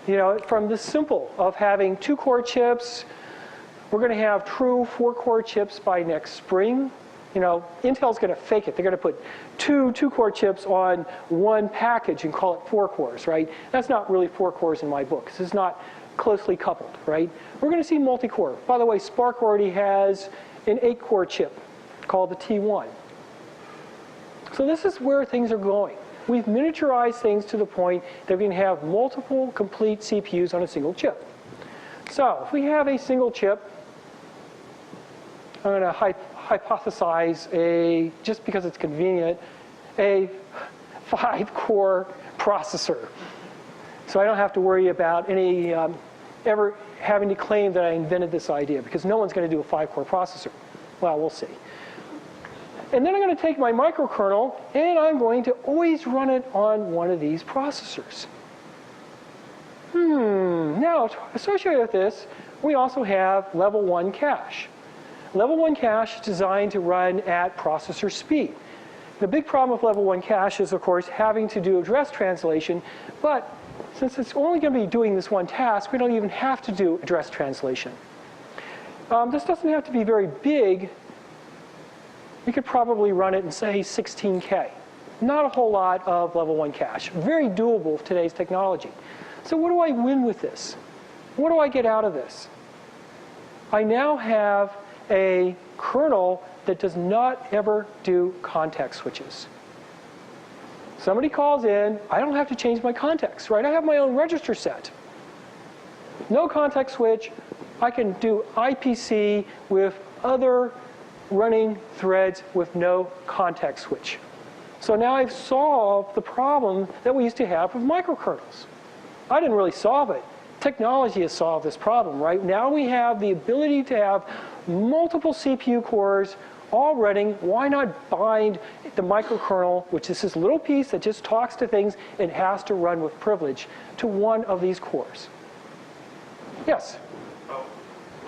You know, from the simple of having 2-core chips, we're going to have true 4-core chips by next spring. You know, Intel's going to fake it. They're going to put 2-core chips on one package and call it 4 cores, right? That's not really 4 cores in my book. This is not closely coupled, right? We're going to see multi-core. By the way, Spark already has an 8-core chip called the T1. So this is where things are going. We've miniaturized things to the point that we can have multiple complete CPUs on a single chip. So if we have a single chip, I'm going to hypothesize just because it's convenient, a 5-core processor. So I don't have to worry about any ever having to claim that I invented this idea, because no one's going to do a 5-core processor. Well, we'll see. And then I'm going to take my microkernel, and I'm going to always run it on one of these processors. Now, associated with this, we also have level 1 cache. Level 1 cache is designed to run at processor speed. The big problem with level 1 cache is, of course, having to do address translation, but since it's only going to be doing this one task, we don't even have to do address translation. This doesn't have to be very big. We could probably run it in, say, 16K. Not a whole lot of level 1 cache. Very doable with today's technology. So what do I win with this? What do I get out of this? I now have a kernel that does not ever do context switches. Somebody calls in, I don't have to change my context, right? I have my own register set. No context switch. I can do IPC with other running threads with no context switch. So now I've solved the problem that we used to have with microkernels. I didn't really solve it. Technology has solved this problem, right? Now we have the ability to have multiple CPU cores all running. Why not bind the microkernel, which is this little piece that just talks to things and has to run with privilege, to one of these cores? Yes? Well,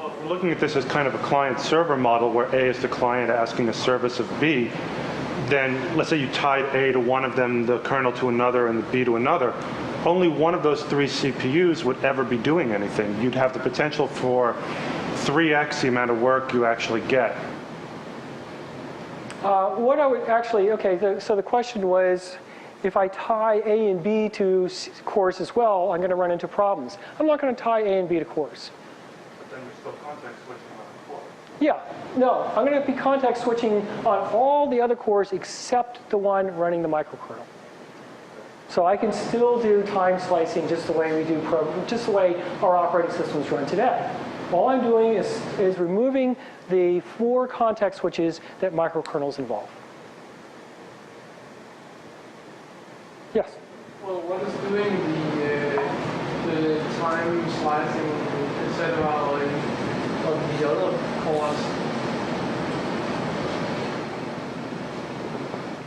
if we're looking at this as kind of a client-server model where A is the client asking a service of B, then let's say you tied A to one of them, the kernel to another, and the B to another. Only one of those 3 CPUs would ever be doing anything. You'd have the potential for 3x the amount of work you actually get. What I would actually, okay, so the question was, if I tie A and B to cores as well, I'm going to run into problems. I'm not going to tie A and B to cores. But then you're still context switching on the core. Yeah, no, I'm going to be context switching on all the other cores except the one running the microkernel. So I can still do time slicing just the way we do just the way our operating systems run today. All I'm doing is removing the 4 context switches that microkernels involve. Yes? Well, what is doing the time slicing, etc. of the other cores?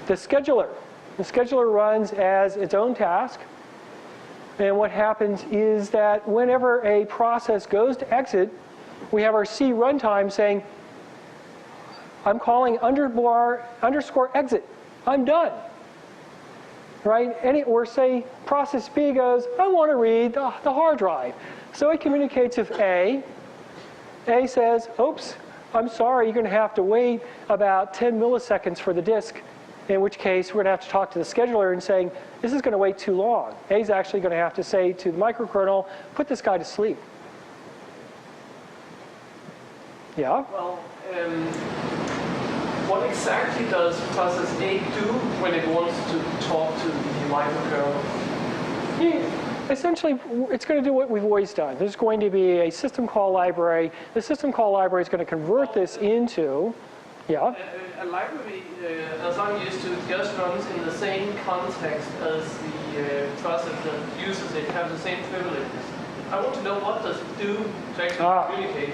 The scheduler. The scheduler runs as its own task. And what happens is that whenever a process goes to exit, we have our C runtime saying, I'm calling underscore exit. I'm done. Right? Or say process B goes, I want to read the hard drive. So it communicates with A. A says, oops, I'm sorry, you're going to have to wait about 10 milliseconds for the disk, in which case we're going to have to talk to the scheduler and saying, this is going to wait too long. A is actually going to have to say to the microkernel, put this guy to sleep. Yeah? Well, what exactly does process A do when it wants to talk to the microkernel? Essentially, it's going to do what we've always done. There's going to be a system call library. The system call library is going to convert this into, yeah? A library, as I'm used to, just runs in the same context as the process that uses it, have the same privileges. I want to know what does it do to actually communicate.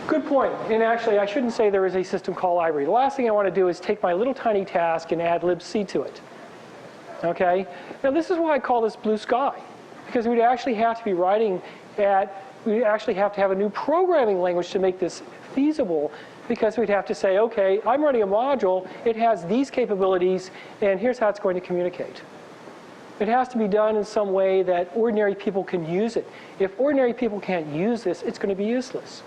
Good point. And actually, I shouldn't say there is a system call library. The last thing I want to do is take my little tiny task and add libc to it. Okay? Now, this is why I call this blue sky. Because we'd actually have to be we'd actually have to have a new programming language to make this feasible, because we'd have to say, okay, I'm running a module, it has these capabilities, and here's how it's going to communicate. It has to be done in some way that ordinary people can use it. If ordinary people can't use this, it's going to be useless.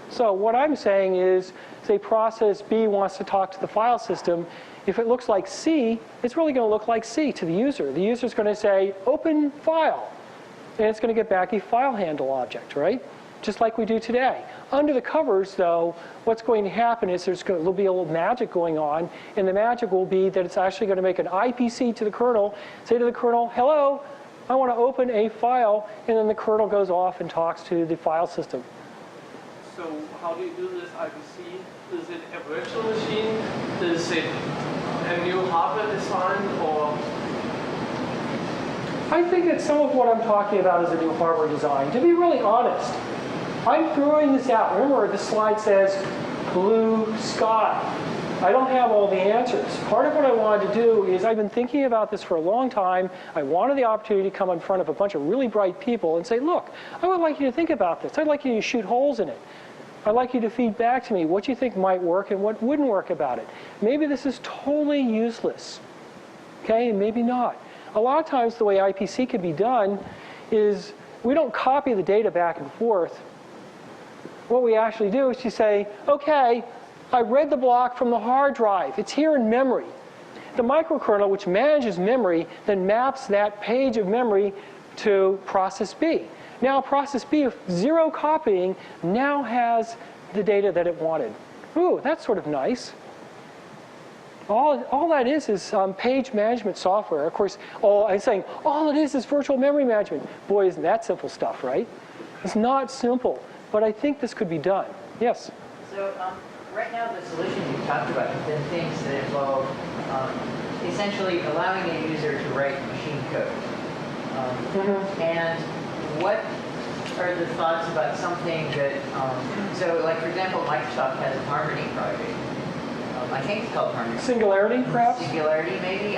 So what I'm saying is, say process B wants to talk to the file system. If it looks like C, it's really going to look like C to the user. The user's going to say, open file. And it's going to get back a file handle object, right? Just like we do today. Under the covers, though, what's going to happen is there'll be a little magic going on, and the magic will be that it's actually going to make an IPC to the kernel, say to the kernel, hello, I want to open a file, and then the kernel goes off and talks to the file system. So how do you do this IPC? Is it a virtual machine? Is it a new hardware design, or? I think that some of what I'm talking about is a new hardware design. To be really honest, I'm throwing this out. Remember, the slide says blue sky. I don't have all the answers. Part of what I wanted to do is I've been thinking about this for a long time. I wanted the opportunity to come in front of a bunch of really bright people and say, look, I would like you to think about this. I'd like you to shoot holes in it. I'd like you to feed back to me what you think might work and what wouldn't work about it. Maybe this is totally useless, okay, and maybe not. A lot of times the way IPC can be done is we don't copy the data back and forth. What we actually do is you say, okay, I read the block from the hard drive. It's here in memory. The microkernel, which manages memory, then maps that page of memory to process B. Now process B, with zero copying, now has the data that it wanted. Ooh, that's sort of nice. All that is page management software. Of course, I'm saying all it is virtual memory management. Boy, isn't that simple stuff, right? It's not simple, but I think this could be done. Yes? So right now, the solutions you've talked about have been things that involve essentially allowing a user to write machine code. And what are the thoughts about something that, so like for example, Microsoft has a Harmony project. I think it's called Harmony. Singularity, perhaps? Singularity, maybe.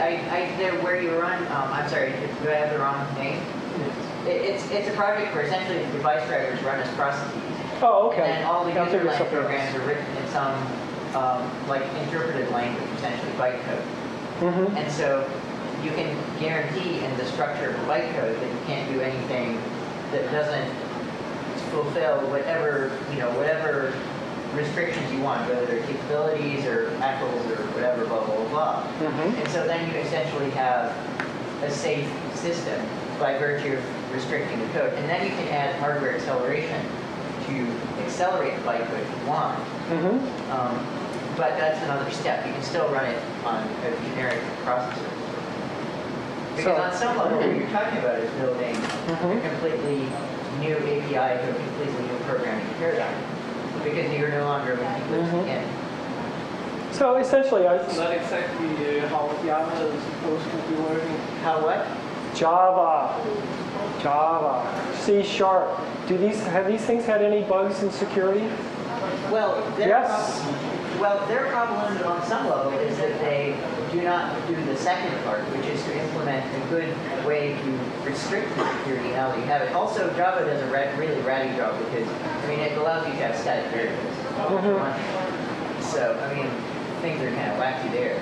Where you run, I'm sorry, do I have the wrong name? It's a project where essentially the device drivers run as processes. Oh, okay. And then all the I'll user figure land something programs else. are written in some like interpreted language, essentially bytecode. And so you can guarantee in the structure of the bytecode that you can't do anything that doesn't fulfill whatever restrictions you want, whether they're capabilities or apples or whatever, blah, blah, blah. And so then you essentially have a safe system by virtue of restricting the code. And then you can add hardware acceleration to accelerate the bytecode if you want. But that's another step. You can still run it on a generic processor. Because on some level, what you're talking about is building a completely new API to a completely new programming paradigm. Because you're no longer looking in. So essentially, It's not exactly how Java is supposed to be working. How what? Java, C#. Have these things had any bugs in security? Well, Yes. Their problem on some level is that they do not do the second part, which is to implement a good way to restrict the security now that you have it. Also, Java does a really ratty job because, I mean, it allows you to have static variables. So, I mean, things are kind of wacky there.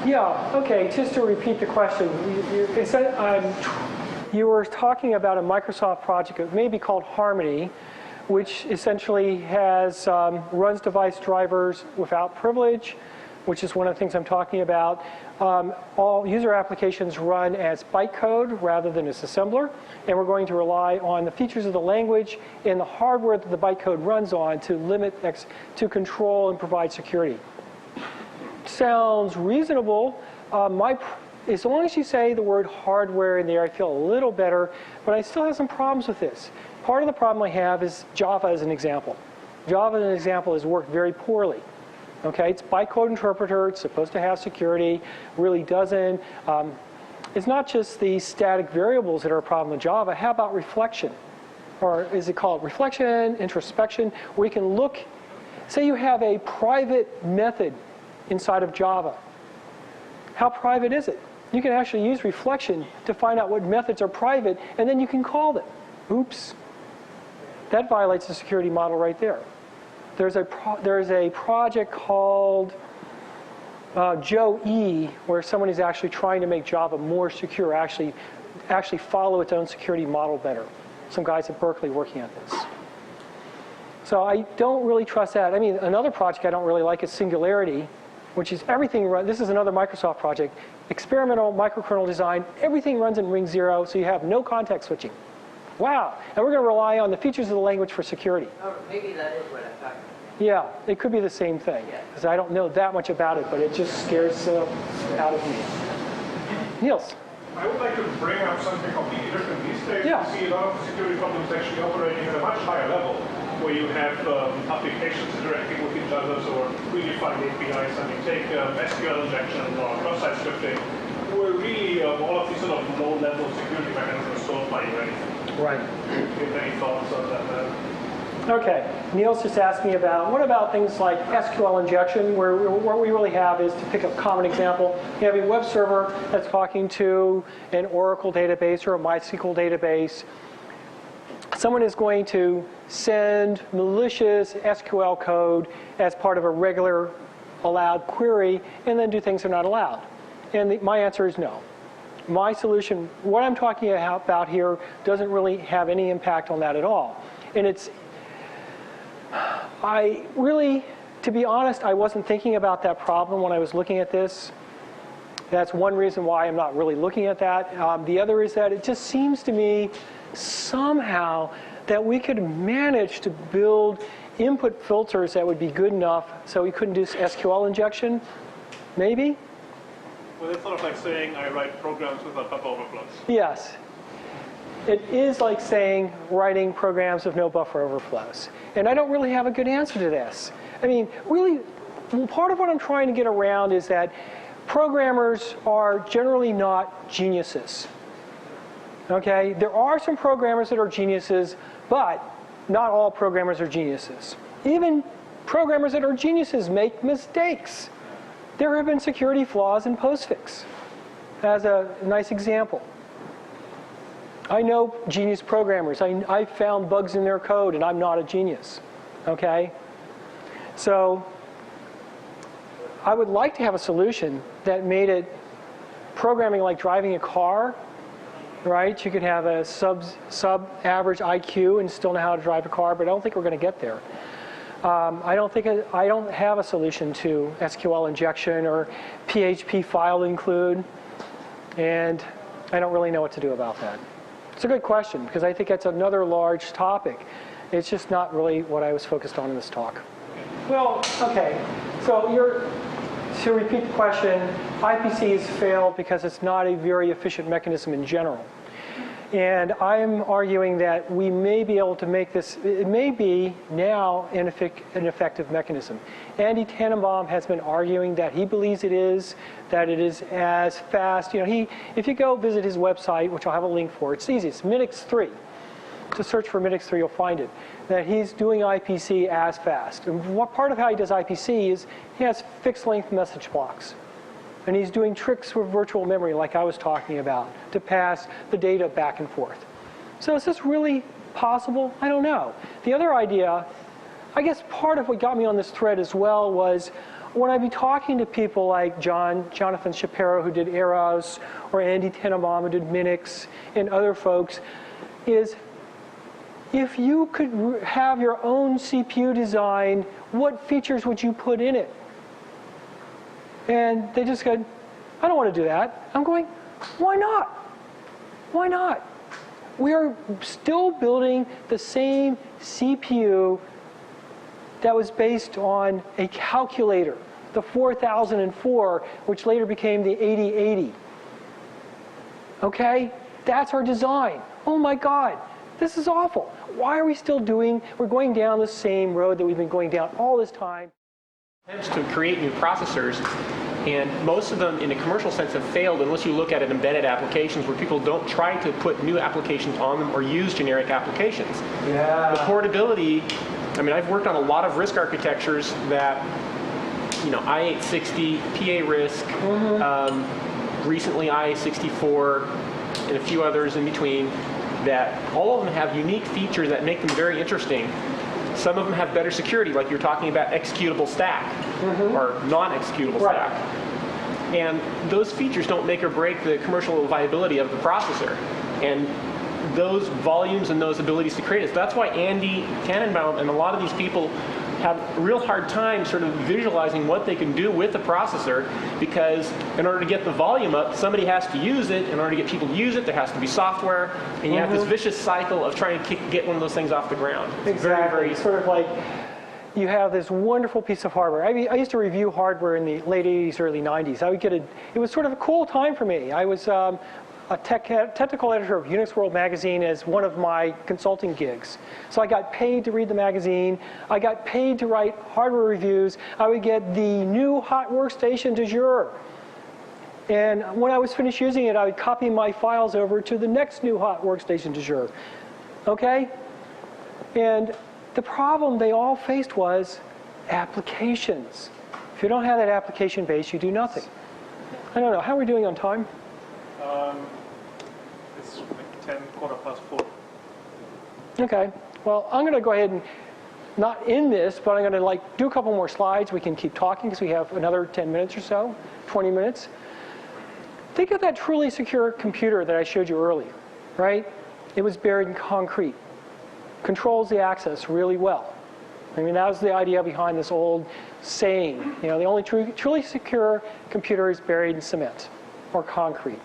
Yeah, okay, just to repeat the question, you were talking about a Microsoft project, it may be called Harmony, which essentially runs device drivers without privilege, which is one of the things I'm talking about. All user applications run as bytecode rather than as assembler, and we're going to rely on the features of the language and the hardware that the bytecode runs on to control and provide security. Sounds reasonable. As long as you say the word hardware in there, I feel a little better, but I still have some problems with this. Part of the problem I have is Java as an example. Java as an example has worked very poorly. Okay, it's bytecode interpreter, it's supposed to have security, really doesn't. It's not just the static variables that are a problem with Java. How about reflection? Or is it called reflection, introspection, where you can look, say you have a private method inside of Java. How private is it? You can actually use reflection to find out what methods are private, and then you can call them. Oops. That violates the security model right there. There's a project called Joe-E, where someone is actually trying to make Java more secure, actually follow its own security model better. Some guys at Berkeley working on this. So I don't really trust that. I mean, another project I don't really like is Singularity, which is everything. This is another Microsoft project. Experimental microkernel design. Everything runs in ring 0, so you have no context switching. Wow. And we're going to rely on the features of the language for security. Oh, maybe that is what I'm talking about. Yeah, it could be the same thing, because I don't know that much about it, but it just scares out of me. Niels. I would like to bring up something completely different. These days, Yeah. we see a lot of security problems actually operating at a much higher level, where you have applications interacting with each other, or predefined APIs. I mean, take SQL injection or cross-site scripting, where really all of these sort of low-level security mechanisms are solved by you anything. Right. Do you have any thoughts on that? Okay, Niels just asked me about, what about things like SQL injection, where what we really have is, to pick a common example, you have a web server that's talking to an Oracle database or a MySQL database. Someone is going to send malicious SQL code as part of a regular allowed query and then do things that are not allowed. And my answer is no. My solution, what I'm talking about here, doesn't really have any impact on that at all. And to be honest, I wasn't thinking about that problem when I was looking at this. That's one reason why I'm not really looking at that. The other is that it just seems to me somehow that we could manage to build input filters that would be good enough so we couldn't do SQL injection, maybe? Well, it's sort of like saying I write programs without buffer overflows. Yes. It is like saying writing programs with no buffer overflows. And I don't really have a good answer to this. I mean, really, part of what I'm trying to get around is that programmers are generally not geniuses. Okay? There are some programmers that are geniuses, but not all programmers are geniuses. Even programmers that are geniuses make mistakes. There have been security flaws in postfix, as a nice example. I know genius programmers. I found bugs in their code, and I'm not a genius. Okay? So I would like to have a solution that made it programming like driving a car, right? You could have a sub-average IQ and still know how to drive a car, but I don't think we're going to get there. I don't have a solution to SQL injection or PHP file include, and I don't really know what to do about that. It's a good question, because I think that's another large topic. It's just not really what I was focused on in this talk. Well, okay, so to repeat the question, IPC has failed because it's not a very efficient mechanism in general. And I'm arguing that we may be able to make this, it may be now an effective mechanism. Andy Tannenbaum has been arguing that he believes it is, that it is as fast. You know, if you go visit his website, which I'll have a link for, it's easy, it's Minix 3. To search for Minix 3, you'll find it. That he's doing IPC as fast. And what part of how he does IPC is he has fixed length message blocks. And he's doing tricks with virtual memory like I was talking about to pass the data back and forth. So is this really possible? I don't know. The other idea, I guess part of what got me on this thread as well was when I'd be talking to people like Jonathan Shapiro, who did Eros, or Andy Tenenbaum, who did Minix, and other folks, is if you could have your own CPU design, what features would you put in it? And they just said, I don't want to do that. I'm going, why not? Why not? We are still building the same CPU that was based on a calculator, the 4004, which later became the 8080. Okay? That's our design. Oh my God, this is awful. Why are we still we're going down the same road that we've been going down all this time. Attempts to create new processors, and most of them in a commercial sense have failed unless you look at embedded applications where people don't try to put new applications on them or use generic applications. Yeah. The portability, I mean, I've worked on a lot of RISC architectures that, you know, i860, PA RISC, recently i64, and a few others in between, that all of them have unique features that make them very interesting. Some of them have better security, like you're talking about executable stack or non-executable stack. And those features don't make or break the commercial viability of the processor. And those volumes and those abilities to create it. So that's why Andy Tenenbaum and a lot of these people have a real hard time sort of visualizing what they can do with the processor, because in order to get the volume up, somebody has to use it. In order to get people to use it, there has to be software. And you have this vicious cycle of trying to get one of those things off the ground. It's exactly. Sort of like you have this wonderful piece of hardware. I used to review hardware in the late 80s, early 90s. It was sort of a cool time for me. I was a technical editor of Unix World magazine as one of my consulting gigs. So I got paid to read the magazine. I got paid to write hardware reviews. I would get the new hot workstation du jour. And when I was finished using it, I would copy my files over to the next new hot workstation du jour. Okay? And the problem they all faced was applications. If you don't have that application base, you do nothing. I don't know. How are we doing on time? It's like 10, ~4. Okay. Well, I'm going to go ahead and not end this, but I'm going to do a couple more slides. We can keep talking because we have another 10 minutes or so, 20 minutes. Think of that truly secure computer that I showed you earlier, right? It was buried in concrete. Controls the access really well. I mean, that was the idea behind this old saying. You know, the only truly secure computer is buried in cement or concrete.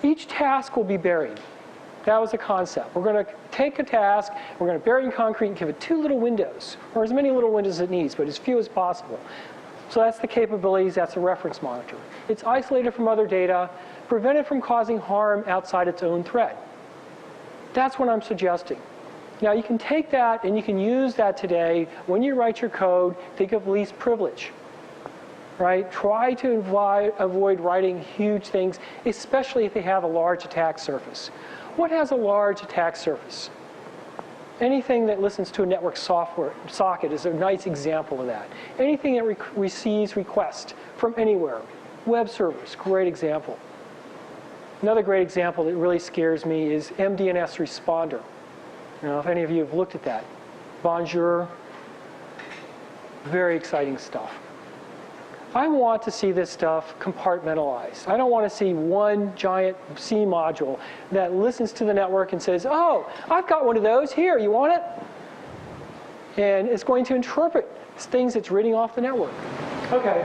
Each task will be buried. That was the concept. We're going to take a task, we're going to bury it in concrete and give it 2 little windows, or as many little windows as it needs, but as few as possible. So that's the capabilities, that's a reference monitor. It's isolated from other data, prevented from causing harm outside its own thread. That's what I'm suggesting. Now you can take that and you can use that today when you write your code. Think of least privilege. Right? Try to avoid writing huge things, especially if they have a large attack surface. What has a large attack surface? Anything that listens to a network software socket is a nice example of that. Anything that receives requests from anywhere. Web servers, great example. Another great example that really scares me is MDNS responder. You know, if any of you have looked at that. Bonjour. Very exciting stuff. I want to see this stuff compartmentalized. I don't want to see one giant C module that listens to the network and says, oh, I've got one of those. Here, you want it? And it's going to interpret things it's reading off the network. Okay.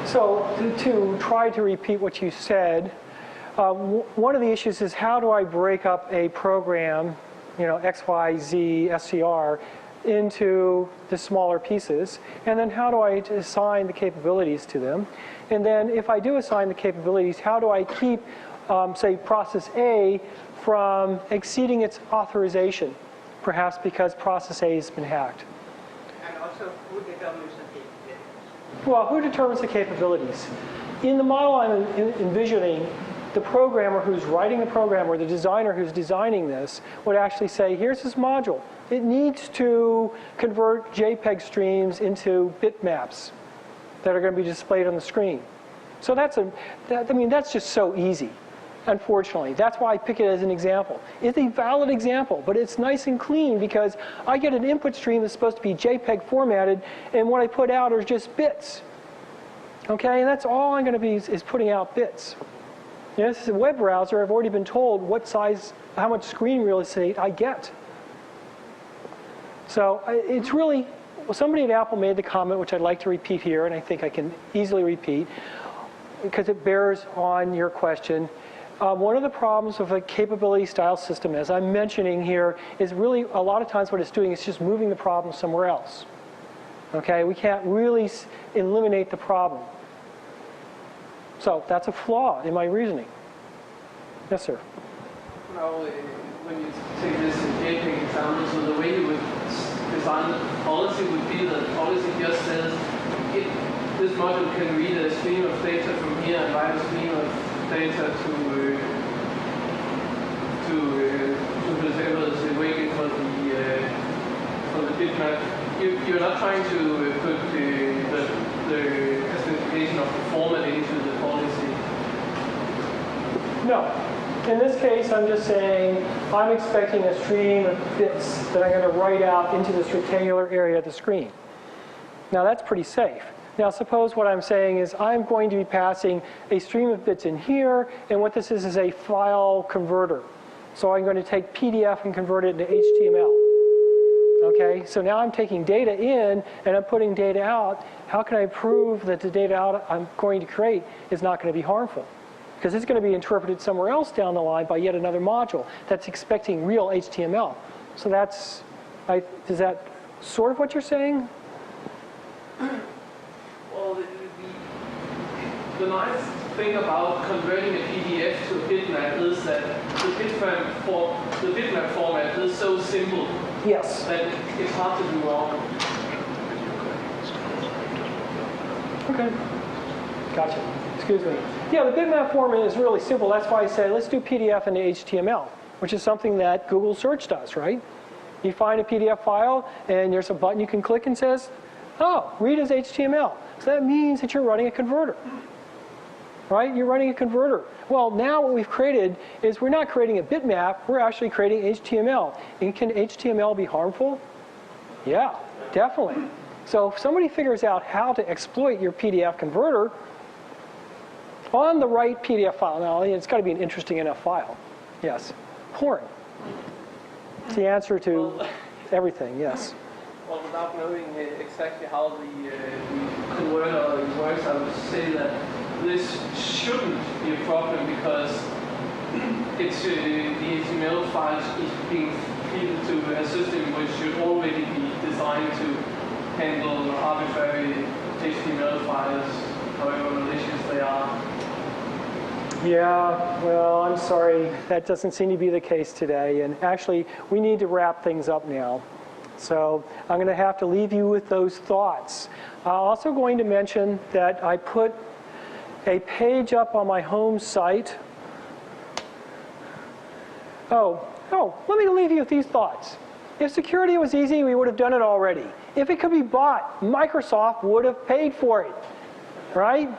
So to try to repeat what you said, one of the issues is how do I break up a program, you know, X, Y, Z, SCR, into the smaller pieces, and then how do I assign the capabilities to them? And then if I do assign the capabilities, how do I keep, say, process A from exceeding its authorization, perhaps because process A has been hacked? And also, who determines the capabilities? Well, who determines the capabilities? In the model I'm envisioning, the programmer who's writing the program or the designer who's designing this would actually say, here's this module. It needs to convert JPEG streams into bitmaps that are going to be displayed on the screen. So that's just so easy. unfortunately. That's why I pick it as an example. It's a valid example, but it's nice and clean because I get an input stream that's supposed to be JPEG formatted, and what I put out are just bits. Okay, and that's all I'm going to be is putting out bits. You know, this is a web browser. I've already been told what size, how much screen real estate I get. So it's really, well, somebody at Apple made the comment, which I'd like to repeat here, and I think I can easily repeat, because it bears on your question. One of the problems with a capability style system, as I'm mentioning here, is really a lot of times what it's doing is just moving the problem somewhere else. Okay, we can't really eliminate the problem. So that's a flaw in my reasoning. Yes, sir. Now, when you take this JPEG example, so the way you would design the policy would be that the policy just says this module can read a stream of data from here and write a stream of data to whatever is waiting for the bitmap. You're not trying to put the specification of the format into the policy. No. In this case, I'm just saying I'm expecting a stream of bits that I'm going to write out into this rectangular area of the screen. Now that's pretty safe. Now suppose what I'm saying is I'm going to be passing a stream of bits in here, and what this is a file converter. So I'm going to take PDF and convert it into HTML. Okay, so now I'm taking data in and I'm putting data out. How can I prove that the data out I'm going to create is not going to be harmful? Because it's going to be interpreted somewhere else down the line by yet another module that's expecting real HTML. So that's, is that sort of what you're saying? Well, the nice thing about converting a PDF to a bitmap is that the bitmap format is so simple. Yes. That it's hard to do wrong. Okay. Gotcha. Excuse me. Yeah, the bitmap format is really simple. That's why I say let's do PDF into HTML, which is something that Google Search does, right? You find a PDF file, and there's a button you can click and says, oh, read as HTML. So that means that you're running a converter, right? You're running a converter. Well, now what we've created is we're not creating a bitmap. We're actually creating HTML. And can HTML be harmful? Yeah, definitely. So if somebody figures out how to exploit your PDF converter on the right PDF file, now it's got to be an interesting enough file. Yes. Porn. It's the answer to everything, yes. Well, without knowing exactly how the converter works, I would say that this shouldn't be a problem because it's the HTML files is being fed to a system which should already be designed to handle arbitrary HTML files, however malicious they are. Yeah, well, I'm sorry. That doesn't seem to be the case today. And actually, we need to wrap things up now. So I'm going to have to leave you with those thoughts. I'm also going to mention that I put a page up on my home site. Oh, let me leave you with these thoughts. If security was easy, we would have done it already. If it could be bought, Microsoft would have paid for it, right?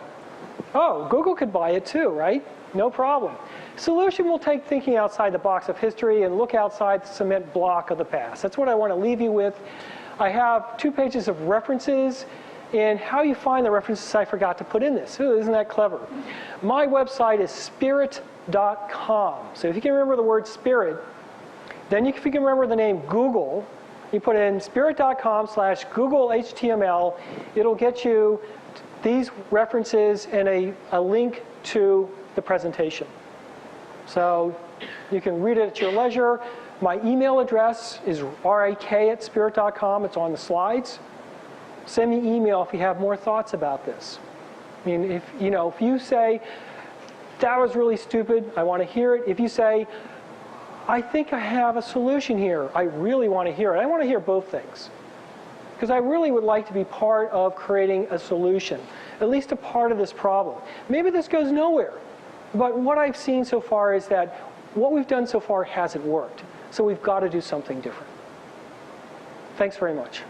Oh, Google could buy it too, right? No problem. Solution will take thinking outside the box of history and look outside the cement block of the past. That's what I want to leave you with. I have 2 pages of references, and how you find the references I forgot to put in this. Ooh, isn't that clever? My website is spirit.com. So if you can remember the word spirit, then if you can remember the name Google, you put in spirit.com/Google HTML. It'll get you these references and a link to the presentation. So you can read it at your leisure. My email address is rik@spirit.com. It's on the slides. Send me email if you have more thoughts about this. I mean, if you say, that was really stupid, I want to hear it. If you say, I think I have a solution here, I really want to hear it. I want to hear both things. Because I really would like to be part of creating a solution, at least a part of this problem. Maybe this goes nowhere. But what I've seen so far is that what we've done so far hasn't worked. So we've got to do something different. Thanks very much.